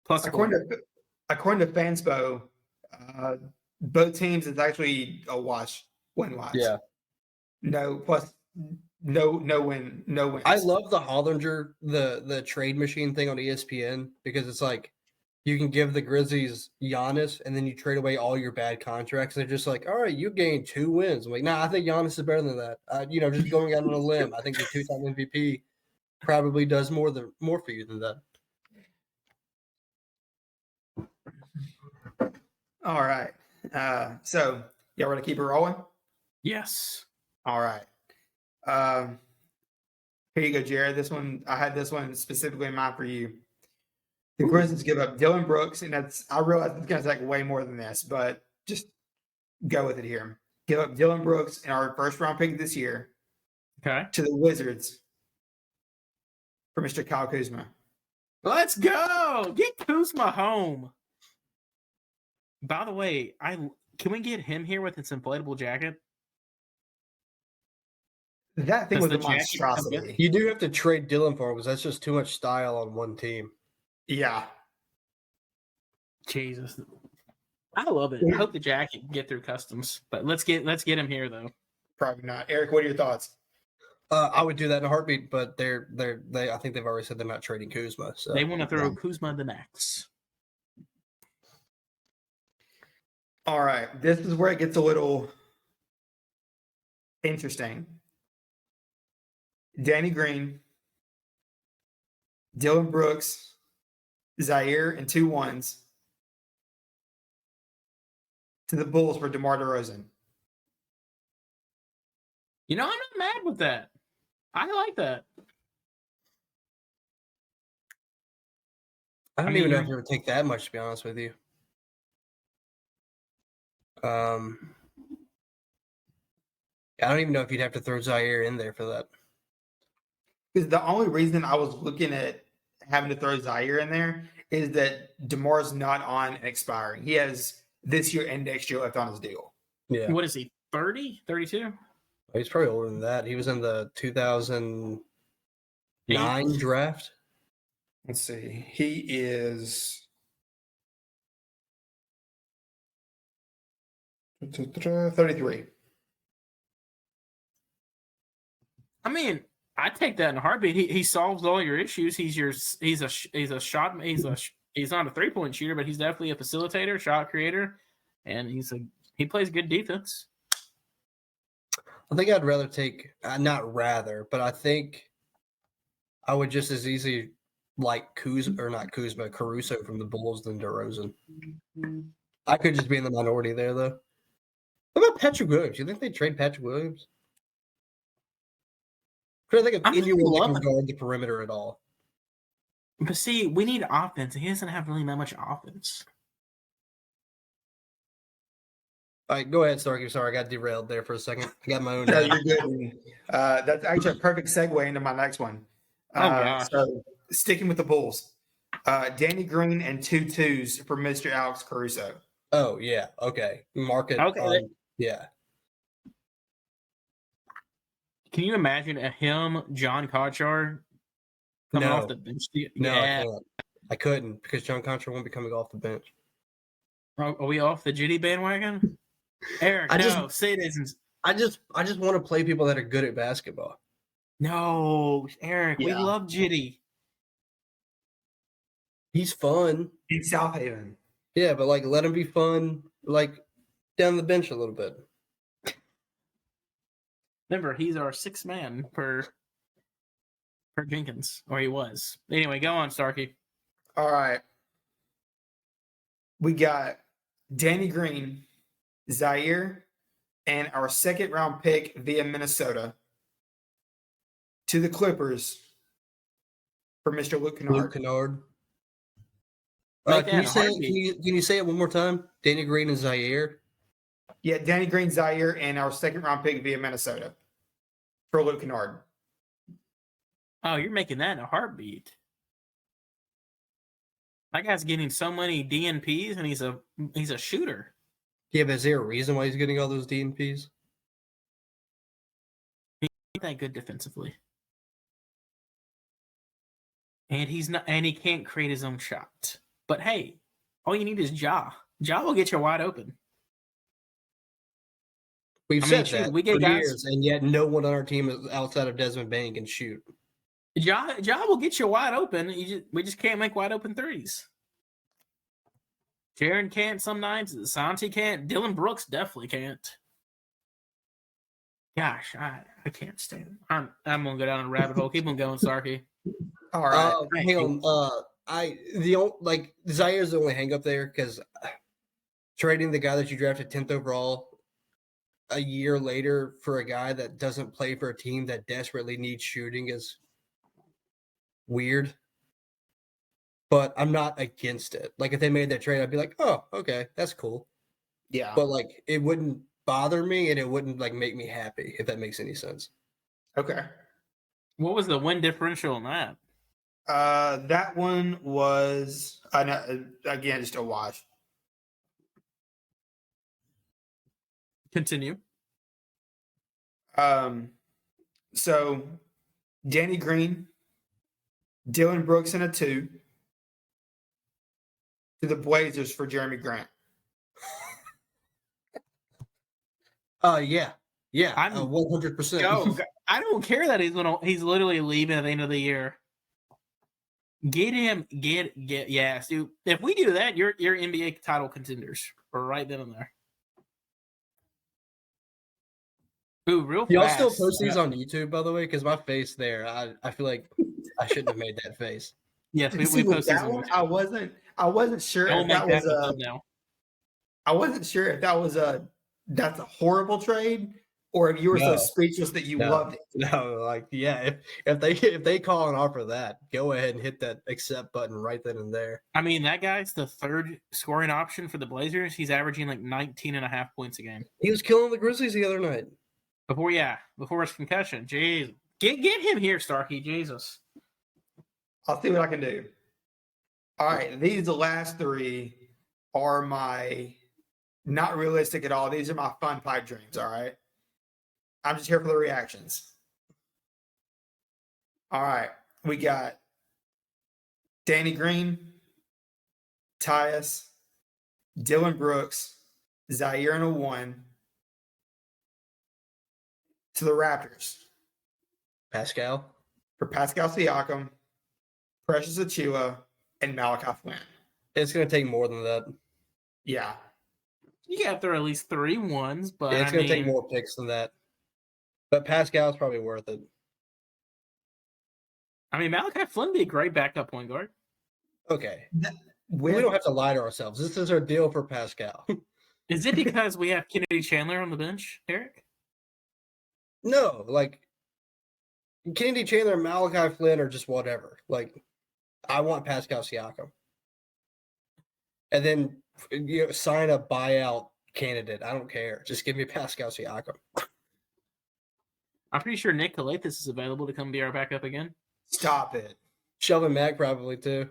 Plus, According to Fanspo, both teams is actually a wash win-wise. Yeah. No plus no wins. I love the Hollinger, the trade machine thing on ESPN because it's like you can give the Grizzlies Giannis and then you trade away all your bad contracts. They're just like, all right, you gained 2 wins. I'm like, nah, I think Giannis is better than that. Just going out on a limb. I think the 2-time MVP probably does more for you than that. All right. So y'all ready to keep it rolling? yes. All right. Here you go, Jared. I had this one specifically in mind for you. The Grizzlies give up Dylan Brooks, and I realize it's going to take way more than this, but just go with it here. Give up Dylan Brooks and our first round pick this year Okay. to the Wizards for Mr. Kyle Kuzma. Let's go. Get Kuzma home. By the way, can we get him here with his inflatable jacket? That thing Does was a the jacket come with monstrosity. You do have to trade Dylan for him because that's just too much style on one team. Yeah. Jesus. I love it. I hope the jacket can get through customs, but let's get him here though. Probably not. Eric, what are your thoughts? I would do that in a heartbeat, but they I think they've already said they're not trading Kuzma. So They want to throw Kuzma the max. All right. This is where it gets a little interesting. Danny Green, Dylan Brooks, Zaire, and 2 1s to the Bulls for DeMar DeRozan. I'm not mad with that. I like that. I don't mean, even know if it would take that much, to be honest with you. I don't even know if you'd have to throw Zaire in there for that. Because the only reason I was looking at having to throw Zaire in there is that DeMar's not on and expiring. He has this year and next year left on his deal. Yeah. What is he? 30? 32? He's probably older than that. He was in the 2009 draft. Let's see. He is 33. I mean, I take that in a heartbeat. He solves all your issues. He's not a 3-point shooter, but he's definitely a facilitator, shot creator, and he plays good defense. I think I'd rather take but I think I would just as easily like Caruso from the Bulls than DeRozan. I could just be in the minority there though. What about Patrick Williams? You think they'd trade Patrick Williams? I think if anyone that can guard the perimeter at all. But see, we need offense. He doesn't have really that much offense. All right, go ahead, Starkey. Sorry, I got derailed there for a second. I got my own. No, you're good. That's actually a perfect segue into my next one. Gosh. So sticking with the Bulls, Danny Green and 2 2s for Mr. Alex Caruso. Oh yeah, okay. Market. Okay. Yeah. Can you imagine John Conchar coming off the bench? No, I couldn't because John Conchar won't be coming off the bench. Are we off the Jitty bandwagon? Eric, say it isn't. I just want to play people that are good at basketball. No, Eric, we love Jitty. He's fun. In South Haven. Yeah, but let him be fun, down the bench a little bit. Remember, he's our 6th man per Jenkins, or he was. Anyway, go on, Starkey. All right. We got Danny Green, Zaire, and our 2nd round pick via Minnesota to the Clippers for Mr. Luke Kennard. Luke Kennard. Can you say it one more time? Danny Green and Zaire. Yeah, Danny Green, Zaire, and our 2nd round pick via Minnesota for Luke Kennard. Oh, you're making that in a heartbeat. That guy's getting so many DNPs, and he's a shooter. Yeah, but is there a reason why he's getting all those DNPs? He's not that good defensively, and he can't create his own shot. But hey, all you need is Ja. Ja will get you wide open. We've said that we get for guys, years, and yet no one on our team outside of Desmond Bain can shoot. Ja will get you wide open. We just can't make wide open threes. Jaren can't some nights. Santi can't. Dylan Brooks definitely can't. Gosh, I can't stand him. I'm gonna go down a rabbit hole. Keep on going, Starkey. All right. Hang on. Zaire's the only hang up there because trading the guy that you drafted 10th overall a year later for a guy that doesn't play for a team that desperately needs shooting is weird. But I'm not against it. Like if they made that trade, I'd be like, oh, okay, that's cool. Yeah. But like it wouldn't bother me and it wouldn't like make me happy, if that makes any sense. Okay. What was the win differential on that? That one was again just a wash. Continue. So Danny Green, Dylan Brooks in a 2 to the Blazers for Jeremy Grant. Yeah, I'm 100%. Go. I don't care that he's literally leaving at the end of the year. Get him, yeah, dude. If we do that, you're NBA title contenders for right then and there. Ooh, real Y'all fast. still post these on YouTube, by the way? Because my face there, I feel like I shouldn't have made that face. Yes, we See, post these that on one. YouTube. I wasn't sure Don't if make that that was the a. thumbnail. I wasn't sure if that was that's a horrible trade, or if you were so speechless that you loved it. No, like yeah, if they call and offer that, go ahead and hit that accept button right then and there. I mean, that guy's the third scoring option for the Blazers. He's averaging like 19.5 points a game. He was killing the Grizzlies the other night. Before his concussion. Jeez. Get him here, Starkey. Jesus. I'll see what I can do. All right, these the last 3 are my not realistic at all. These are my fun pipe dreams. All right, I'm just here for the reactions. All right, we got Danny Green, Tyus, Dylan Brooks, Zaire in a 1 to the Raptors Pascal for Pascal Siakam, Precious Achiuwa, and Malachi Flynn. It's going to take more than that. Yeah. You got there at least 3 ones, but it's going to take more picks than that. But Pascal's probably worth it. I mean, Malachi Flynn would be a great backup point guard. Okay. We don't have to lie to ourselves. This is our deal for Pascal. Is it because we have Kennedy Chandler on the bench, Erik? No, like Kennedy Chandler and Malachi Flynn are just whatever. Like, I want Pascal Siakam. And then sign a buyout candidate. I don't care. Just give me Pascal Siakam. I'm pretty sure Nick Kalathis is available to come be our backup again. Stop it. Shelvin Mack probably too.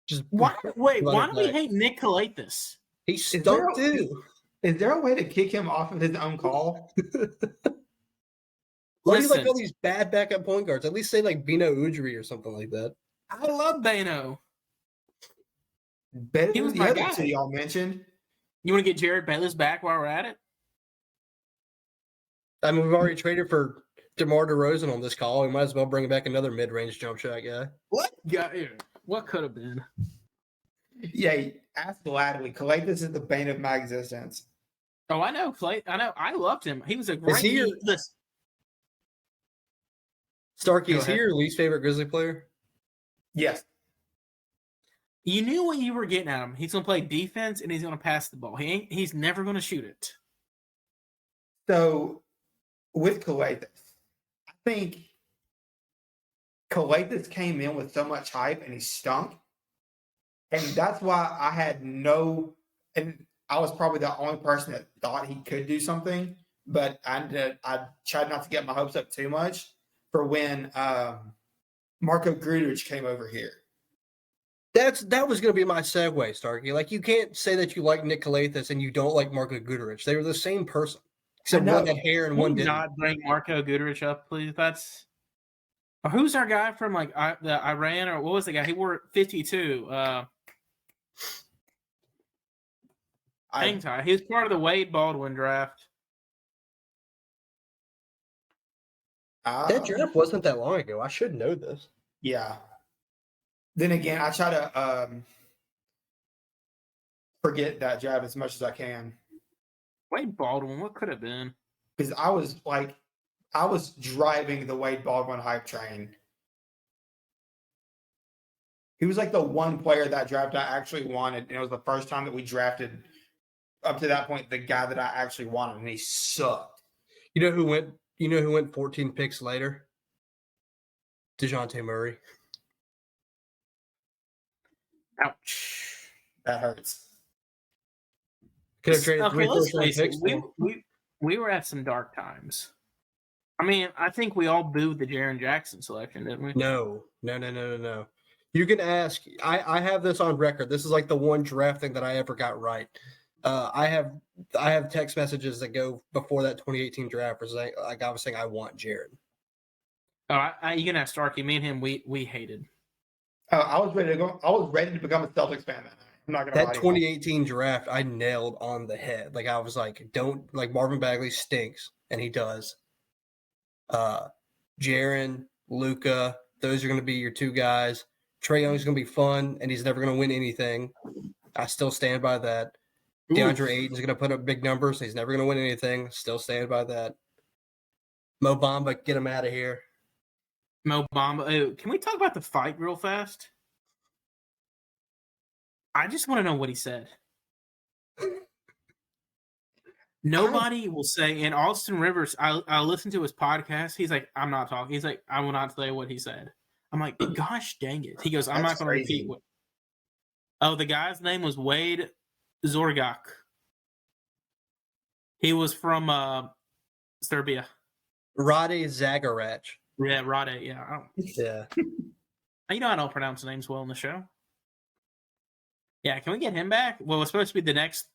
Just why do we hate Nick Kalathis? He stunk too. Is there a way to kick him off of his own call? Why do you like all these bad backup point guards? At least say like Bino Udrih or something like that. I love Bano. Better than the other 2 y'all mentioned. You want to get Jared Bayless back while we're at it? I mean, we've already traded for DeMar DeRozan on this call. We might as well bring back another mid-range jump shot guy. What could have been? Yeah, ask gladly. Kalathis is the bane of my existence. Oh, I know. I know. I loved him. He was a great. Starkey, is he your least favorite Grizzly player? Yes. You knew what you were getting at him. He's going to play defense and he's going to pass the ball. He's never going to shoot it. So, with Kalathis, I think Kalathis came in with so much hype and he stunk. And that's why I had and I was probably the only person that thought he could do something, but I tried not to get my hopes up too much for when Marko Grujic came over here. That was going to be my segue, Starkey. Like, you can't say that you like Nick Calathis and you don't like Marco Guterich. They were the same person, except one had hair and Can one we didn't. not bring Marco Guterich up, please? That's who's our guy from like the Iran, or what was the guy? He wore 52. Hang tight. He was part of the Wade Baldwin draft. That draft wasn't that long ago. I should know this. Yeah. Then again, I try to forget that draft as much as I can. Wade Baldwin, what could have been? Because I was driving the Wade Baldwin hype train. He was like the one player that draft I actually wanted, and it was the first time that we drafted up to that point the guy that I actually wanted, and he sucked. You know who went 14 picks later? DeJounte Murray. Ouch. That hurts. Could have traded three let's first-round face it, picks. we were at some dark times. I mean, I think we all booed the Jaren Jackson selection, didn't we? No. You can ask. I have this on record. This is like the one draft thing that I ever got right. I have text messages that go before that 2018 draft where like I was saying I want Jaren. Oh, you can ask Starkey. Me and him, we hated. I was ready to go. I was ready to become a Celtics fan that night. I'm not gonna lie. That 2018 draft, I nailed on the head. Like I was like, don't like Marvin Bagley stinks, and he does. Jaren, Luka, those are going to be your two guys. Trae Young's going to be fun, and he's never going to win anything. I still stand by that. DeAndre Ayton's going to put up big numbers. He's never going to win anything. Still stand by that. Mo Bamba, get him out of here. Mo Bamba. Oh, can we talk about the fight real fast? I just want to know what he said. Nobody will say, and Austin Rivers, I listened to his podcast. He's like, I'm not talking. He's like, I will not say what he said. I'm like, gosh dang it. He goes, I'm not going to repeat what. Oh, the guy's name was Wade Zorgak. He was from Serbia. Rade Zagarach. Yeah, Rade. Yeah. Yeah. You know I don't pronounce names well in the show. Yeah, can we get him back? Well, it's supposed to be the next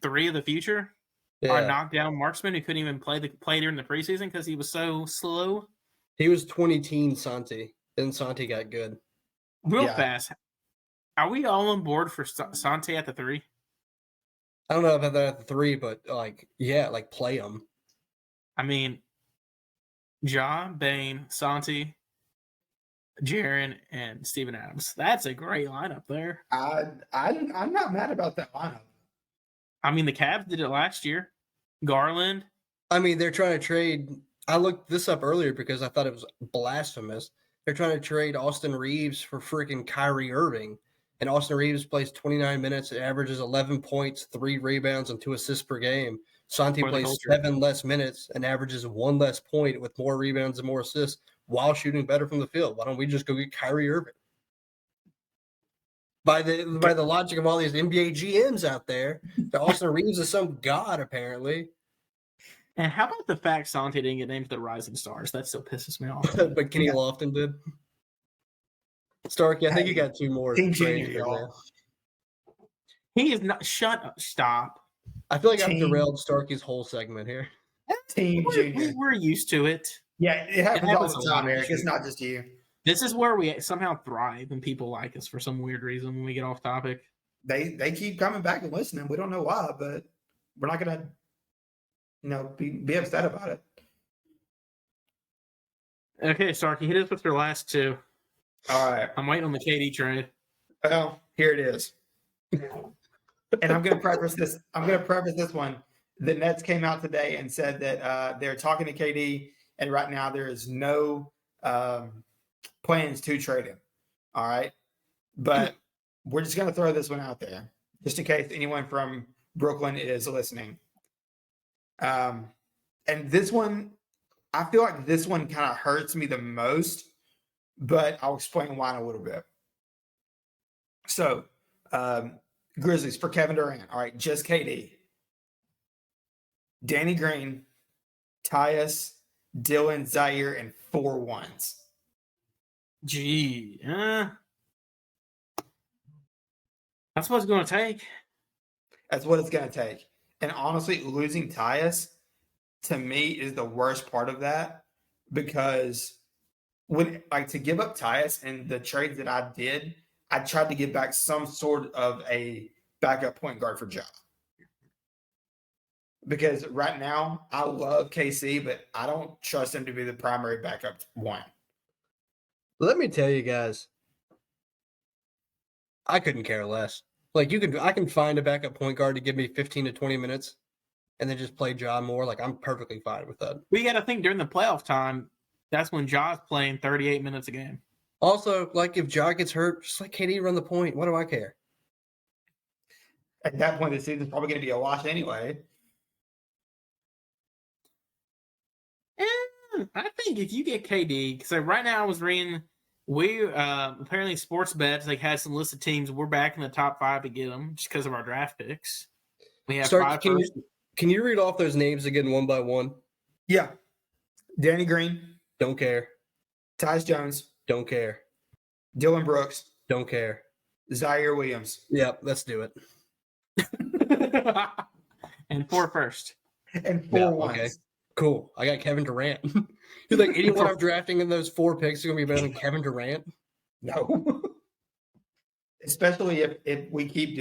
three of the future. Yeah. Our knockdown marksman who couldn't even play during the preseason because he was so slow. He was 20-teen Santi. Then Santi got good. Real fast. Are we all on board for Santi at the 3? I don't know about that at the 3, but play him. I mean, Ja, Bane, Santi, Jaren, and Steven Adams. That's a great lineup there. I'm not mad about that lineup. I mean, the Cavs did it last year. Garland. I mean, they're trying to trade. I looked this up earlier because I thought it was blasphemous. They're trying to trade Austin Reeves for freaking Kyrie Irving. And Austin Reeves plays 29 minutes. It averages 11 points, 3 rebounds, and 2 assists per game. Santi plays 7 less minutes and averages 1 less point with more rebounds and more assists while shooting better from the field. Why don't we just go get Kyrie Irving? By the logic of all these NBA GMs out there, Austin Reeves is some god, apparently. And how about the fact Santi didn't get named to the Rising Stars? That still pisses me off. But Kenny Lofton did. Starkey, I think you got 2 more. Team Junior, y'all. He is not. Shut up. Stop. I feel like I've derailed Starkey's whole segment here. Team Junior. We're used to it. Yeah, it happens all the time, Eric. It's not just you. This is where we somehow thrive and people like us for some weird reason when we get off topic. They keep coming back and listening. We don't know why, but we're not gonna, be upset about it. Okay, Starkey, hit us with your last 2. All right. I'm waiting on the KD trade. Well, here it is. And I'm gonna preface this. One. The Nets came out today and said that they're talking to KD, and right now there is no plans to trade him. All right. But we're just going to throw this one out there just in case anyone from Brooklyn is listening. And this one, I feel like this one kind of hurts me the most, but I'll explain why in a little bit. So, Grizzlies for Kevin Durant. All right. Just KD. Danny Green, Tyus, Dylan, Zaire, and 4 ones. Gee, That's what it's going to take. That's what it's going to take. And honestly, losing Tyus to me is the worst part of that because when to give up Tyus and the trades that I did, I tried to get back some sort of a backup point guard for Ja. Because right now, I love KC, but I don't trust him to be the primary backup one. Let me tell you guys, I couldn't care less. I can find a backup point guard to give me 15 to 20 minutes and then just play Ja more. I'm perfectly fine with that. We got to think during the playoff time, that's when Ja's playing 38 minutes a game. Also, if Ja gets hurt, just let KD run the point. What do I care? At that point, the season's probably going to be a wash anyway. I think if you get KD, because right now I was reading, we apparently sports bets had some listed teams. We're back in the top 5 to get them just because of our draft picks. We have Starkey, 5 first. Can you read off those names again one by one? Yeah. Danny Green. Don't care. Tyus Jones. Don't care. Dylan Brooks. Don't care. Zaire Williams. Yep, let's do it. And 4 first. And 4 ones. Okay. Cool. I got Kevin Durant. You're anyone I'm drafting in those 4 picks is going to be better than Kevin Durant? No. Especially if we keep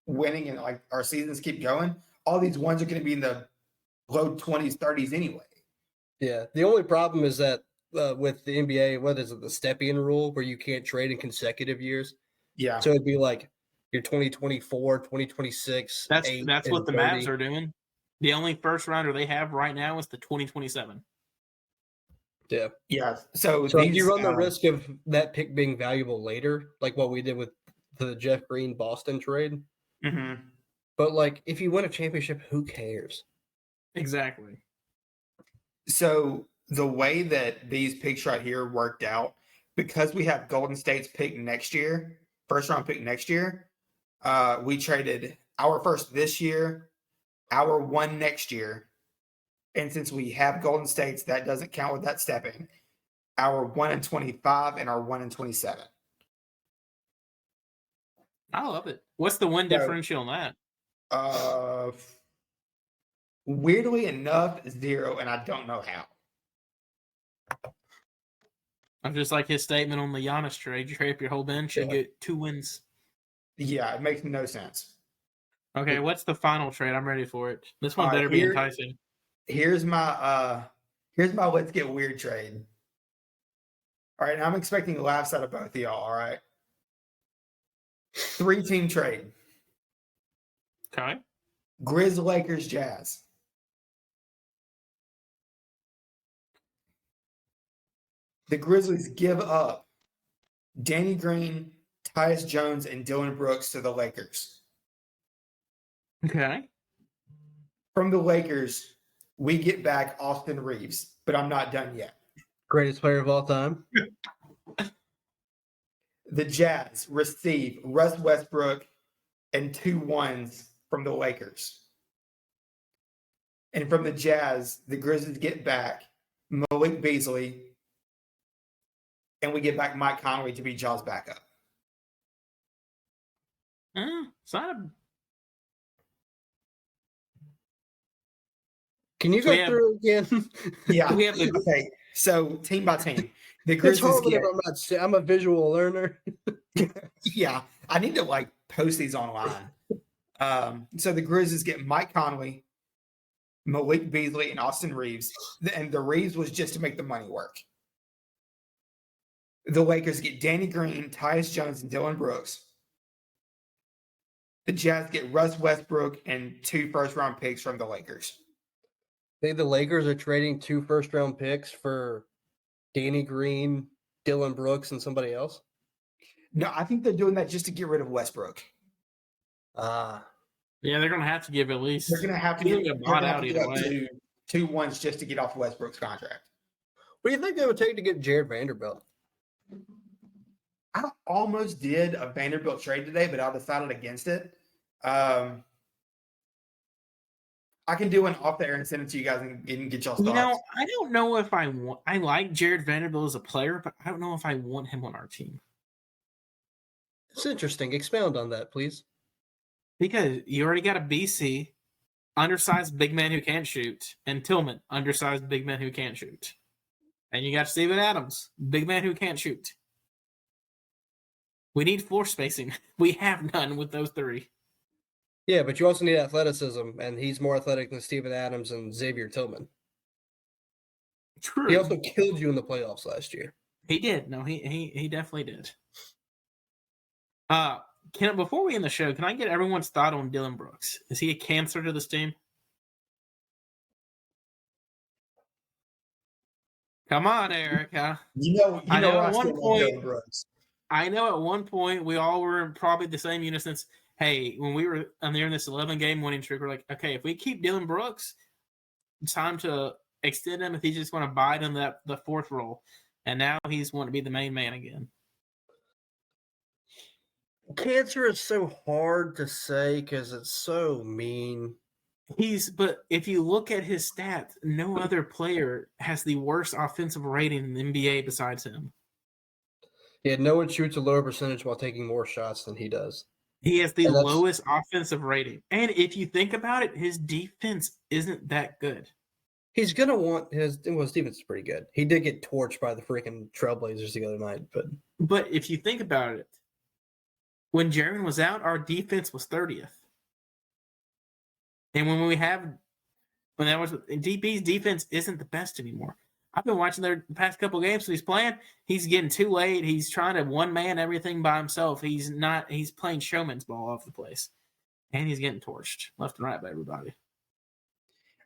winning and our seasons keep going, all these ones are going to be in the low 20s, 30s anyway. Yeah. The only problem is that with the NBA, what is it, the step-in rule where you can't trade in consecutive years? Yeah. So it'd be your 2024, 2026. That's what the Mavs are doing. The only first rounder they have right now is the 2027. Yeah. Yeah. So you run the risk of that pick being valuable later, like what we did with the Jeff Green Boston trade. Mm-hmm. But if you win a championship, who cares? Exactly. So the way that these picks right here worked out, because we have Golden State's pick next year, first round pick next year, we traded our first this year, our 1 next year. And since we have Golden State's, that doesn't count with that stepping. Our 1 in 25 and our 1 in 27. I love it. What's the win differential on that? Weirdly enough, 0, and I don't know how. I'm just like his statement on the Giannis trade. You trade up your whole bench and get 2 wins. Yeah, it makes no sense. Okay, what's the final trade? I'm ready for it. This one better be enticing. Here's my let's get weird trade. All right, now I'm expecting laughs out of both of y'all, all right? 3-team trade. Okay. Grizz, Lakers, Jazz. The Grizzlies give up Danny Green, Tyus Jones, and Dylan Brooks to the Lakers. Okay. From the Lakers, we get back Austin Reeves, but I'm not done yet. Greatest player of all time. The Jazz receive Russ Westbrook and 2 ones from the Lakers. And from the Jazz, the Grizzlies get back Malik Beasley, and we get back Mike Conley to be Ja's backup. Can you go through again? Yeah. Okay. So team by team, the Grizzlies I'm a visual learner. Yeah, I need to post these online. So the Grizzlies get Mike Conley, Malik Beasley, and Austin Reeves, and the Reeves was just to make the money work. The Lakers get Danny Green, Tyus Jones, and Dylan Brooks. The Jazz get Russ Westbrook and 2 first-round picks from the Lakers. I think the Lakers are trading 2 first-round picks for Danny Green, Dylan Brooks, and somebody else. No, I think they're doing that just to get rid of Westbrook. Yeah, they're going to have to give at least. They're going to have to get bought out either way. 2 ones just to get off Westbrook's contract. What do you think they would take to get Jared Vanderbilt? I almost did a Vanderbilt trade today, but I decided against it. I can do one off the air and send it to you guys and get y'all's thoughts. I don't know if I want. I like Jared Vanderbilt as a player, but I don't know if I want him on our team. It's interesting. Expound on that, please. Because you already got a BC, undersized big man who can't shoot, and Tillman, undersized big man who can't shoot. And you got Steven Adams, big man who can't shoot. We need floor spacing. We have none with those three. Yeah, but you also need athleticism, and he's more athletic than Steven Adams and Xavier Tillman. True. He also killed you in the playoffs last year. He did. No, he definitely did. Before we end the show, can I get everyone's thought on Dylan Brooks? Is he a cancer to this team? Come on, Erica. I know at one point, Dylan Brooks. I know at one point we all were in probably the same unison. Hey, when we were there in this 11-game winning streak, we're like, okay, if we keep Dylan Brooks, it's time to extend him if he's just going to bide in the fourth role. And now he's wanting to be the main man again. Cancer is so hard to say because it's so mean. But if you look at his stats, no other player has the worst offensive rating in the NBA besides him. Yeah, no one shoots a lower percentage while taking more shots than he does. He has the lowest offensive rating. And if you think about it, his defense isn't that good. He's going to want his defense is pretty good. He did get torched by the freaking Trailblazers the other night. But if you think about it, when Jaren was out, our defense was 30th. And DB's defense isn't the best anymore. I've been watching the past couple games he's playing. He's getting too late. He's trying to one-man everything by himself. He's playing showman's ball off the place. And he's getting torched left and right by everybody.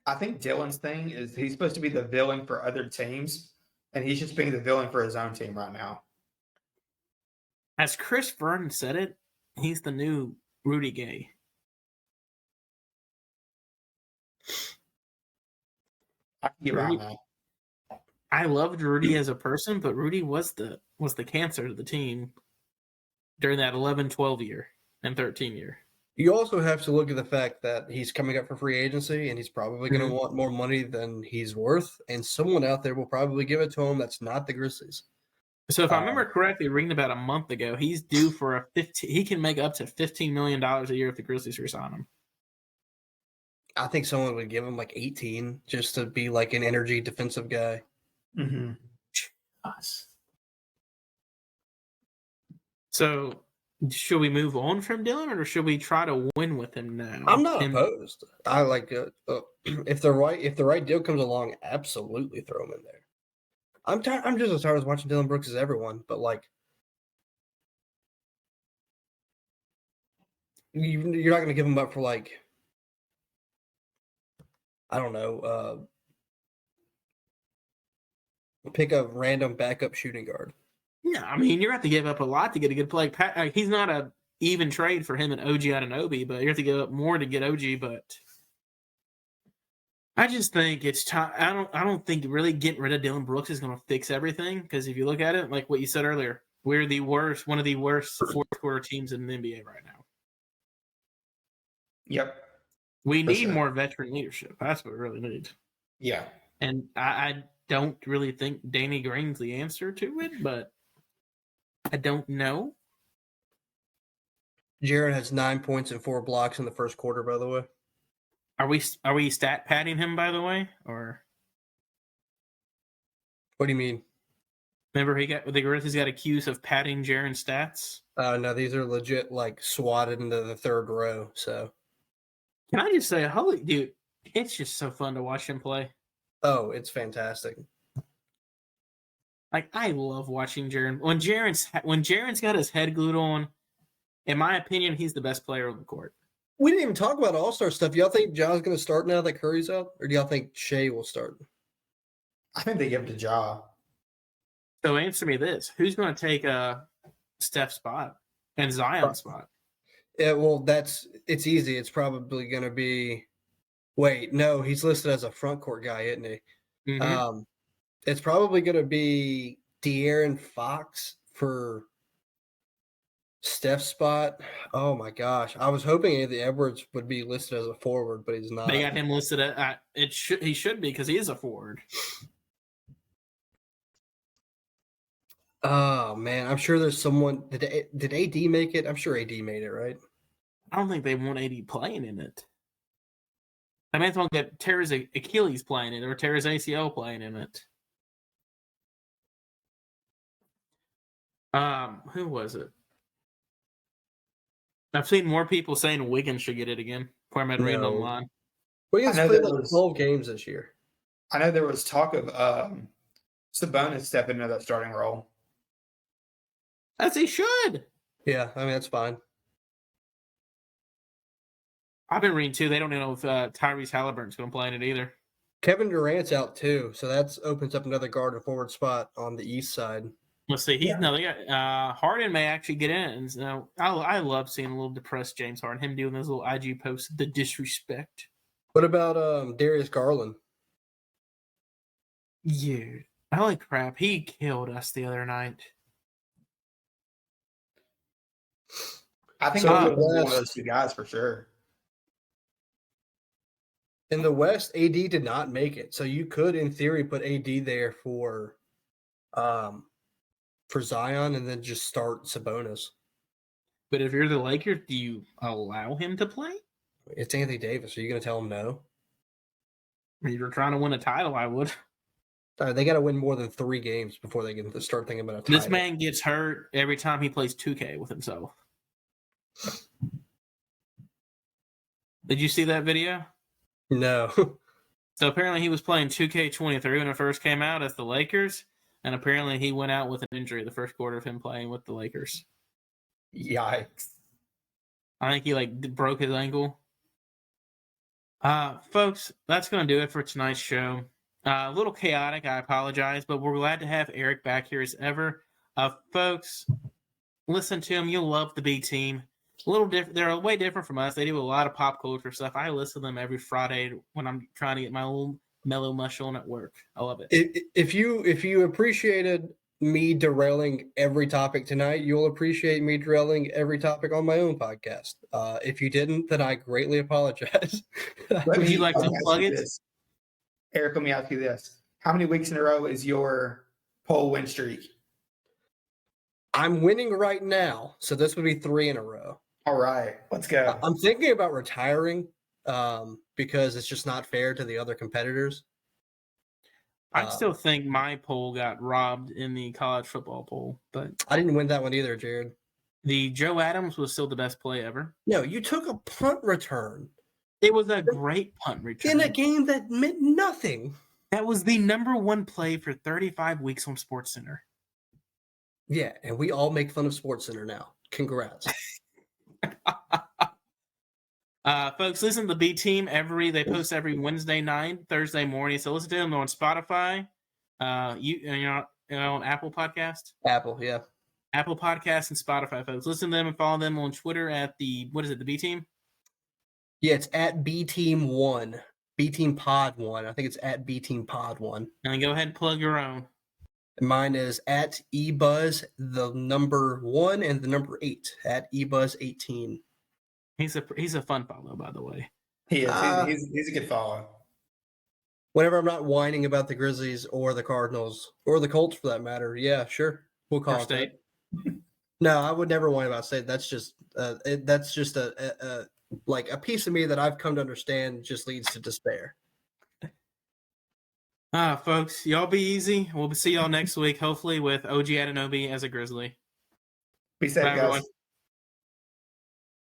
I think Dylan's thing is he's supposed to be the villain for other teams, and he's just being the villain for his own team right now. As Chris Vernon said it, he's the new Rudy Gay. I can get around that. I loved Rudy as a person, but Rudy was the cancer to the team during that 11-12 year and 13 year. You also have to look at the fact that he's coming up for free agency and he's probably going to want more money than he's worth, and someone out there will probably give it to him that's not the Grizzlies. So if I remember correctly, reading about a month ago, he's due for he can make up to $15 million a year if the Grizzlies resign him. I think someone would give him like 18 just to be like an energy defensive guy. Mm-hmm. So should we move on from Dylan, or should we try to win with him now? I'm not opposed. I like if the right deal comes along, absolutely throw him in there. I'm just as tired as watching Dylan Brooks as everyone, but like you're not going to give him up for like I don't know, pick a random backup shooting guard. Yeah, I mean, you're going to have to give up a lot to get a good play. He's not a even trade for him and OG Anunoby, but you have to give up more to get OG. But I just think it's time. I don't think really getting rid of Dylan Brooks is going to fix everything, because if you look at it, like what you said earlier, we're one of the worst fourth quarter teams in the NBA right now. Yep. We need more veteran leadership. That's what we really need. Yeah. And I don't really think Danny Green's the answer to it, but I don't know. Jaren has 9 points and 4 blocks in the first quarter, by the way. Are we stat padding him, by the way? Or what do you mean? Remember the Grizzlies got accused of padding Jaren's stats? No, these are legit like swatted into the third row, so can I just say, holy dude, it's just so fun to watch him play. Oh, it's fantastic. Like, I love watching Jaren. When Jaren's got his head glued on, in my opinion, he's the best player on the court. We didn't even talk about All-Star stuff. Y'all think Ja's going to start now that Curry's out? Or do y'all think Shea will start? I think they give it to Ja. So answer me this. Who's going to take Steph's spot and Zion's spot? Yeah, well, it's easy. It's probably going to be – wait, no, he's listed as a front court guy, isn't he? Mm-hmm. It's probably going to be De'Aaron Fox for Steph's spot. Oh, my gosh. I was hoping Anthony Edwards would be listed as a forward, but he's not. They got him listed at he should be, because he is a forward. Oh man, I'm sure there's someone. Did AD make it? I'm sure AD made it, right? I don't think they want AD playing in it. I may as well get Terra's Achilles playing in it or Terra's ACL playing in it. Who was it? I've seen more people saying Wiggins should get it again. Before I'm reading No. online. Wiggins I know played there like was- 12 games this year. I know there was talk of Sabonis stepping into that starting role. As he should. Yeah, I mean that's fine. I've been reading too. They don't know if Tyrese Halliburton's going to play in it either. Kevin Durant's out too, so that opens up another guard and forward spot on the east side. Let's see. They got Harden may actually get in. So I love seeing a little depressed James Harden. Him doing those little IG posts, the disrespect. What about Darius Garland? Yeah, holy crap! He killed us the other night. I think So he'll the be one of West- those two guys for sure. In the West, AD did not make it, so you could, in theory, put AD there for Zion and then just start Sabonis. But if you're the Lakers, do you allow him to play? It's Anthony Davis. Are you going to tell him no? If you're trying to win a title, I would. They got to win more than 3 games before they can start thinking about a title. This man gets hurt every time he plays 2K with himself. Did you see that video? No. So apparently he was playing 2K23 when it first came out as the Lakers, and apparently he went out with an injury the first quarter of him playing with the Lakers. Yikes. I think he broke his ankle. Folks, that's going to do it for tonight's show. A little chaotic, I apologize, but we're glad to have Erik back here as ever. Folks, listen to him. You'll love the B team. A little different. They're way different from us. They do a lot of pop culture stuff. I listen to them every Friday when I'm trying to get my little mellow mush on at work. I love it. If you appreciated me derailing every topic tonight, you'll appreciate me derailing every topic on my own podcast. If you didn't, then I greatly apologize. Would you like to plug it? Erik, let me ask you this. How many weeks in a row is your poll win streak? I'm winning right now, so this would be 3 in a row. All right, let's go. I'm thinking about retiring because it's just not fair to the other competitors. I still think my poll got robbed in the college football poll, but I didn't win that one either, Jared. the Joe Adams was still the best play ever. No, you took a punt return It was a great punt return. in a game that meant nothing. That was the #1 play for 35 weeks on SportsCenter. Yeah, and we all make fun of SportsCenter now. Congrats. Folks, listen to the B Team they post every Wednesday night, Thursday morning. So listen to them on Spotify. You're on Apple Podcast, Apple, yeah. Apple Podcasts, and Spotify. Folks, listen to them and follow them on Twitter at the B Team. Yeah, it's at BTeam1. BTeamPod1. I think it's at BTeamPod1. And then go ahead and plug your own. And mine is at eBuzz, the number 1 and the number 8, at eBuzz18. He's a fun follow, by the way. He is. He's a good follow. Whenever I'm not whining about the Grizzlies or the Cardinals or the Colts for that matter, yeah, sure, we'll call Or it State. that. No, I would never whine about State. That's just a like a piece of me that I've come to understand just leads to despair. Folks, y'all be easy. We'll see y'all next week, hopefully with OG Anunoby as a Grizzly. Be safe, Bye, guys. everyone.